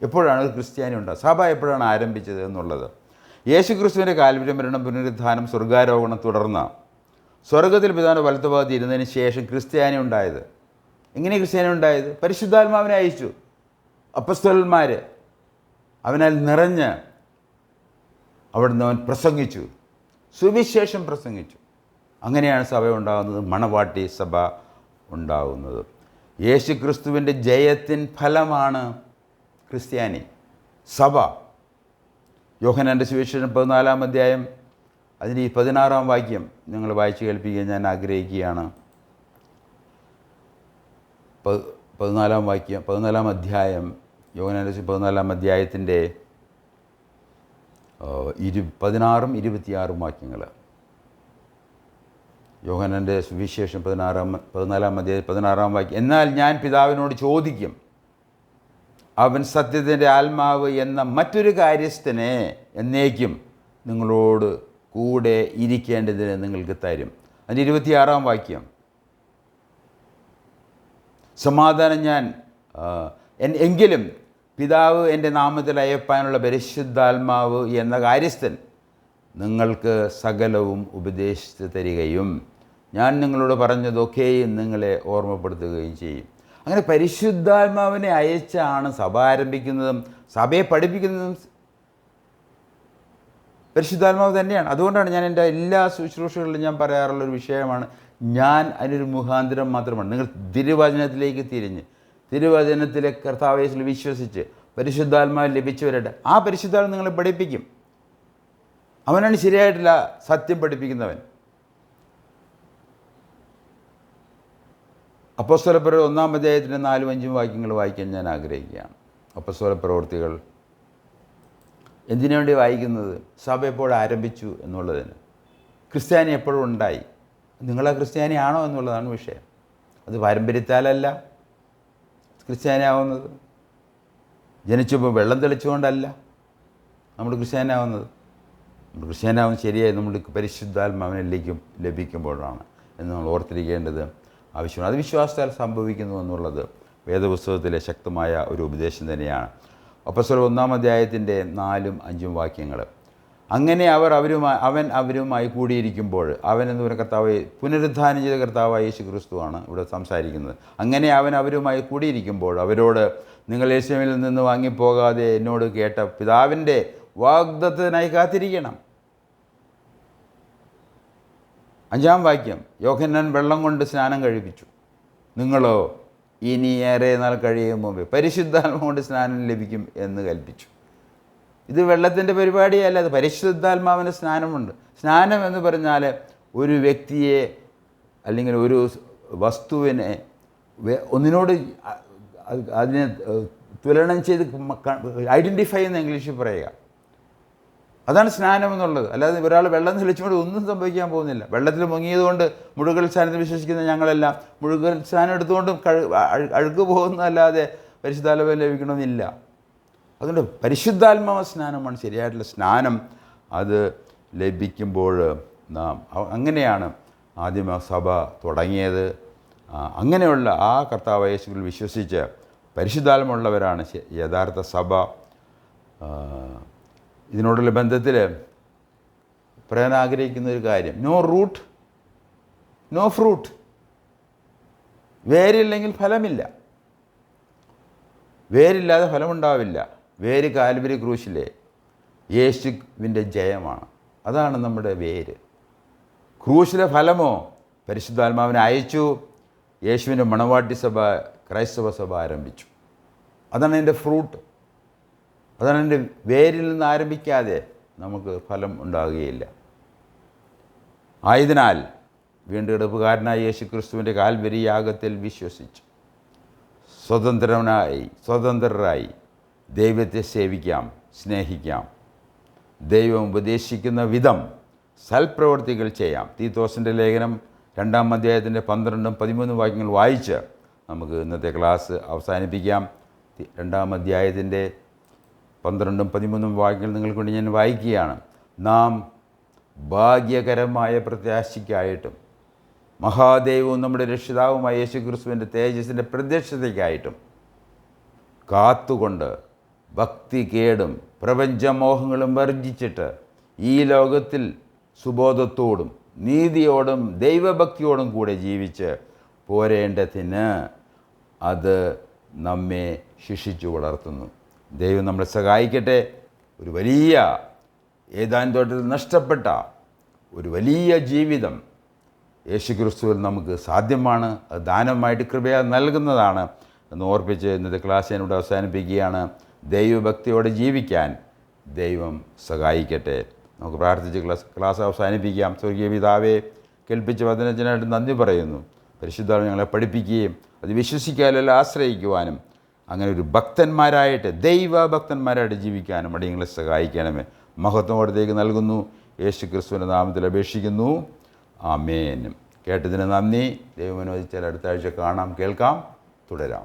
എപ്പോഴാണ് ക്രിസ്ത്യാനി ഉണ്ടായത്, സഭ എപ്പോഴാണ് ആരംഭിച്ചത് എന്നുള്ളത്. യേശു ക്രിസ്തുവിൻ്റെ കാൽവരി മരണം, പുനരുദ്ധാനം, സ്വർഗാരോഹണം തുടർന്ന് സ്വർഗത്തിൽ പിതാവിൻ്റെ വലത്തുഭാഗത്ത് ഇരുന്നതിന് ശേഷം ക്രിസ്ത്യാനി ഉണ്ടായത്. എങ്ങനെ ക്രിസ്ത്യാനി ഉണ്ടായത്? പരിശുദ്ധാത്മാവിനെ അയച്ചു. അപ്പസ്തലന്മാർ അവനാൽ നിറഞ്ഞ് അവിടുന്ന് അവൻ പ്രസംഗിച്ചു, സുവിശേഷം പ്രസംഗിച്ചു. അങ്ങനെയാണ് സഭ ഉണ്ടാകുന്നത്, മണവാട്ടി സഭ ഉണ്ടാകുന്നത്. യേശു ക്രിസ്തുവിൻ്റെ ജയത്തിൻ ഫലമാണ് ക്രിസ്ത്യാനി സഭ. യോഹന്നാൻ്റെ സുവിശേഷം 14-ാം അധ്യായം അതിൻ്റെ 16-ാം വാക്യം നിങ്ങൾ വായിച്ച് കേൾപ്പിക്കാൻ ഞാൻ ആഗ്രഹിക്കുകയാണ്. 14-ാം വാക്യം, 14-ാം അധ്യായം, യോഹന്നാൻ്റെ 14-ാം അധ്യായത്തിൻ്റെ 16-ഉം 26-ഉം വാക്യങ്ങൾ. യോഹന്നാൻ്റെ സുവിശേഷം 14-ാം അധ്യായം 16-ാം വാക്യം. എന്നാൽ ഞാൻ പിതാവിനോട് ചോദിക്കും, അവൻ സത്യത്തിൻ്റെ ആത്മാവ് എന്ന മറ്റൊരു കാര്യസ്ഥനെ എന്നേക്കും നിങ്ങളോട് കൂടെ ഇരിക്കേണ്ടതിന് നിങ്ങൾക്ക് തരും. അതിൻ്റെ 26-ാം വാക്യം. സമാധാനം ഞാൻ എങ്കിലും പിതാവ് എൻ്റെ നാമത്തിൽ അയപ്പാനുള്ള പരിശുദ്ധാത്മാവ് എന്ന കാര്യസ്ഥൻ നിങ്ങൾക്ക് സകലവും ഉപദേശിച്ച് തരികയും ഞാൻ നിങ്ങളോട് പറഞ്ഞതൊക്കെയും നിങ്ങളെ ഓർമ്മപ്പെടുത്തുകയും ചെയ്യും. അങ്ങനെ പരിശുദ്ധാത്മാവിനെ അയച്ചാണ് സഭ ആരംഭിക്കുന്നതും സഭയെ പഠിപ്പിക്കുന്നതും പരിശുദ്ധാത്മാവ് തന്നെയാണ്. അതുകൊണ്ടാണ് ഞാൻ എൻ്റെ എല്ലാ ശുശ്രൂഷകളിലും ഞാൻ പറയാറുള്ളൊരു വിഷയമാണ്, ഞാൻ അതിനൊരു മുഖാന്തരം മാത്രമാണ്. നിങ്ങൾ തിരുവചനത്തിലേക്ക് തിരിഞ്ഞ് തിരുവചനത്തിലെ കർത്താവേശിൽ വിശ്വസിച്ച് പരിശുദ്ധാത്മാവ് ലഭിച്ചവരുടെ ആ പരിശുദ്ധാത്മ നിങ്ങളെ പഠിപ്പിക്കും. അവനാണ് ശരിയായിട്ടുള്ള സത്യം പഠിപ്പിക്കുന്നവൻ. അപ്പോസ്തലപ്രവൃത്തി 1-ാം അധ്യായത്തിൻ്റെ 4-5 വാക്യങ്ങൾ വായിക്കാൻ ഞാൻ ആഗ്രഹിക്കുകയാണ്. അപ്പോസ്തല പ്രവൃത്തികൾ എന്തിനു വേണ്ടി വായിക്കുന്നത്? സഭ എപ്പോൾ ആരംഭിച്ചു എന്നുള്ളതിന്. ക്രിസ്ത്യാനി എപ്പോഴും ഉണ്ടായി. നിങ്ങളാ ക്രിസ്ത്യാനിയാണോ എന്നുള്ളതാണ് വിഷയം. അത് പാരമ്പര്യത്താലല്ല ക്രിസ്ത്യാനിയാവുന്നത്, ജനിച്ചപ്പോൾ വെള്ളം തെളിച്ചുകൊണ്ടല്ല നമ്മൾ ക്രിസ്ത്യാനിയാവുന്നത്. നമ്മൾ ക്രിസ്ത്യാനിയാവുന്നത് ശരിയായി നമ്മൾ പരിശുദ്ധാത്മാവിനിലേക്കും ലഭിക്കുമ്പോഴാണ് എന്ന് നമ്മൾ ഓർത്തിരിക്കേണ്ടത് ആവശ്യമാണ്. അത് വിശ്വാസത്താൽ സംഭവിക്കുന്നു എന്നുള്ളത് വേദപുസ്തകത്തിലെ ശക്തമായ ഒരു ഉപദേശം തന്നെയാണ്. അപ്പോസ്തലർ 1-ാം അധ്യായത്തിൻ്റെ 4-ഉം 5-ഉം വാക്യങ്ങൾ. അങ്ങനെ അവൻ അവരുമായി കൂടിയിരിക്കുമ്പോൾ, അവൻ എന്ന് പറയുന്ന കർത്താവ് പുനരുദ്ധാനം ചെയ്ത കർത്താവായ യേശു ക്രിസ്തുവാണ് ഇവിടെ സംസാരിക്കുന്നത്. അങ്ങനെ അവൻ അവരുമായി കൂടിയിരിക്കുമ്പോൾ അവരോട്, നിങ്ങൾ യെരൂശലേമിൽ നിന്ന് വാങ്ങിപ്പോകാതെ എന്നോട് കേട്ട പിതാവിൻ്റെ വാഗ്ദത്തത്തിനായി കാത്തിരിക്കണം. 5-ാം വാക്യം. യോഹന്നാൻ വെള്ളം കൊണ്ട് സ്നാനം കഴിപ്പിച്ചു, നിങ്ങളോ ഇനി ഏറെ നാൾ കഴിയും മുമ്പേ പരിശുദ്ധാത്മ കൊണ്ട് സ്നാനം ലഭിക്കും എന്ന് കൽപ്പിച്ചു. ഇത് വെള്ളത്തിൻ്റെ പരിപാടിയല്ല, അത് പരിശുദ്ധാത്മാവിൻ്റെ സ്നാനമുണ്ട്. സ്നാനം എന്ന് പറഞ്ഞാൽ ഒരു വ്യക്തിയെ അല്ലെങ്കിൽ ഒരു വസ്തുവിനെ ഒന്നിനോട് അതിനെ തുലനം ചെയ്ത് ഐഡൻറ്റിഫൈ എന്ന് ഇംഗ്ലീഷിൽ പറയുക. അതാണ് സ്നാനം എന്നുള്ളത്. അല്ലാതെ ഒരാൾ വെള്ളം തെളിച്ചുകൊണ്ട് ഒന്നും സംഭവിക്കാൻ പോകുന്നില്ല. വെള്ളത്തിൽ മുങ്ങിയതുകൊണ്ട് മുഴുകൽ സ്നാനത്തിൽ വിശ്വസിക്കുന്ന ഞങ്ങളെല്ലാം മുഴുകൽ സ്നാനം എടുത്തുകൊണ്ടും അഴുക്ക് പോകുന്നതല്ലാതെ പരിശുദ്ധാത്മാവ് ലഭിക്കണമെന്നില്ല. അതുകൊണ്ട് പരിശുദ്ധാത്മാവ സ്നാനമാണ് ശരിയായിട്ടുള്ള സ്നാനം. അത് ലഭിക്കുമ്പോൾ നാം അങ്ങനെയാണ് ആദ്യമ സഭ തുടങ്ങിയത്. അങ്ങനെയുള്ള ആ കർത്താവ് യേശുവിൽ വിശ്വസിച്ച് പരിശുദ്ധാത്മയുള്ളവരാണ് യഥാർത്ഥ സഭ. ഇതിനോടുള്ള ബന്ധത്തിൽ പറയാൻ ആഗ്രഹിക്കുന്ന ഒരു കാര്യം, നോ റൂട്ട് നോ ഫ്രൂട്ട്. വേരില്ലെങ്കിൽ ഫലമില്ല. വേരില്ലാതെ ഫലമുണ്ടാവില്ല. വേര് കാൽവരി ക്രൂശിലെ യേശുവിൻ്റെ ജയമാണ്. അതാണ് നമ്മുടെ വേര്. ക്രൂശിലെ ഫലമോ പരിശുദ്ധാത്മാവിനെ അയച്ചു. യേശുവിൻ്റെ മണവാട്ടി സഭ, ക്രൈസ്തവ സഭ ആരംഭിച്ചു. അതാണ് എൻ്റെ ഫ്രൂട്ട്. അതാണ് എൻ്റെ വേരിൽ നിന്ന് ആരംഭിക്കാതെ നമുക്ക് ഫലം ഉണ്ടാകുകയില്ല. ആയതിനാൽ വീണ്ടെടുപ്പുകാരനായ യേശു ക്രിസ്തുവിൻ്റെ കാൽവരി യാഗത്തിൽ വിശ്വസിച്ച് സ്വതന്ത്രരായി ദൈവത്തെ സേവിക്കാം, സ്നേഹിക്കാം. ദൈവം ഉപദേശിക്കുന്ന വിധം സൽപ്രവർത്തികൾ ചെയ്യാം. തീത്തോസിൻ്റെ ലേഖനം 2-ാം അധ്യായത്തിൻ്റെ 12-ഉം 13-ഉം വാക്യങ്ങൾ വായിച്ച് നമുക്ക് ഇന്നത്തെ ക്ലാസ് അവസാനിപ്പിക്കാം. 2-ാം അധ്യായത്തിൻ്റെ 12ഉം 13ഉം വാക്യങ്ങൾ നിങ്ങൾക്ക് വേണ്ടി ഞാൻ വായിക്കുകയാണ്. നാം ഭാഗ്യകരമായ പ്രത്യാശയ്ക്കായിട്ടും മഹാദൈവവും നമ്മുടെ രക്ഷിതാവുമായ യേശുക്രിസ്തുവിൻ്റെ തേജസ്സിൻ്റെ പ്രത്യക്ഷതയ്ക്കായിട്ടും കാത്തുകൊണ്ട് ഭക്തികേടും പ്രപഞ്ചമോഹങ്ങളും വർജിച്ചിട്ട് ഈ ലോകത്തിൽ സുബോധത്തോടും നീതിയോടും ദൈവഭക്തിയോടും കൂടെ ജീവിച്ച് പോരേണ്ടതിന് അത് നമ്മെ ശിക്ഷിച്ചു വളർത്തുന്നു. ദൈവം നമ്മളെ സഹായിക്കട്ടെ. ഒരു വലിയ ഏദാൻ തോട്ടത്തിൽ നഷ്ടപ്പെട്ട ഒരു വലിയ ജീവിതം യേശുക്രിസ്തുവിൽ നമുക്ക് സാധ്യമാണ്. അത് ദാനമായിട്ട് കൃപയാൽ നൽകുന്നതാണ് എന്ന് ഓർപ്പിച്ച് ഇന്നത്തെ ക്ലാസ് ഞാനിവിടെ അവസാനിപ്പിക്കുകയാണ്. ദൈവഭക്തിയോടെ ജീവിക്കാൻ ദൈവം സഹായിക്കട്ടെ. നമുക്ക് പ്രാർത്ഥിച്ച് ക്ലാസ് അവസാനിപ്പിക്കാം. സ്വർഗീയ പിതാവേ, കേൾപ്പിച്ച വചനത്തിനായിട്ട് നന്ദി പറയുന്നു. പരിശുദ്ധാത്മാവ് ഞങ്ങളെ പഠിപ്പിക്കുകയും അത് വിശ്വസിക്കാനല്ല ആശ്രയിക്കുവാനും അങ്ങനെ ഒരു ഭക്തന്മാരായിട്ട് ദൈവഭക്തന്മാരായിട്ട് ജീവിക്കാനും അടിയങ്ങളെ സഹായിക്കണമേ. മഹത്വം അവിടത്തേക്ക് നൽകുന്നു. യേശു ക്രിസ്തുവിൻ്റെ നാമത്തിൽ അപേക്ഷിക്കുന്നു. ആമേൻ. കേട്ടതിന് നന്ദി. ദൈവം അനുവദിച്ചാൽ അടുത്ത ആഴ്ച കാണാം, കേൾക്കാം, തുടരാം.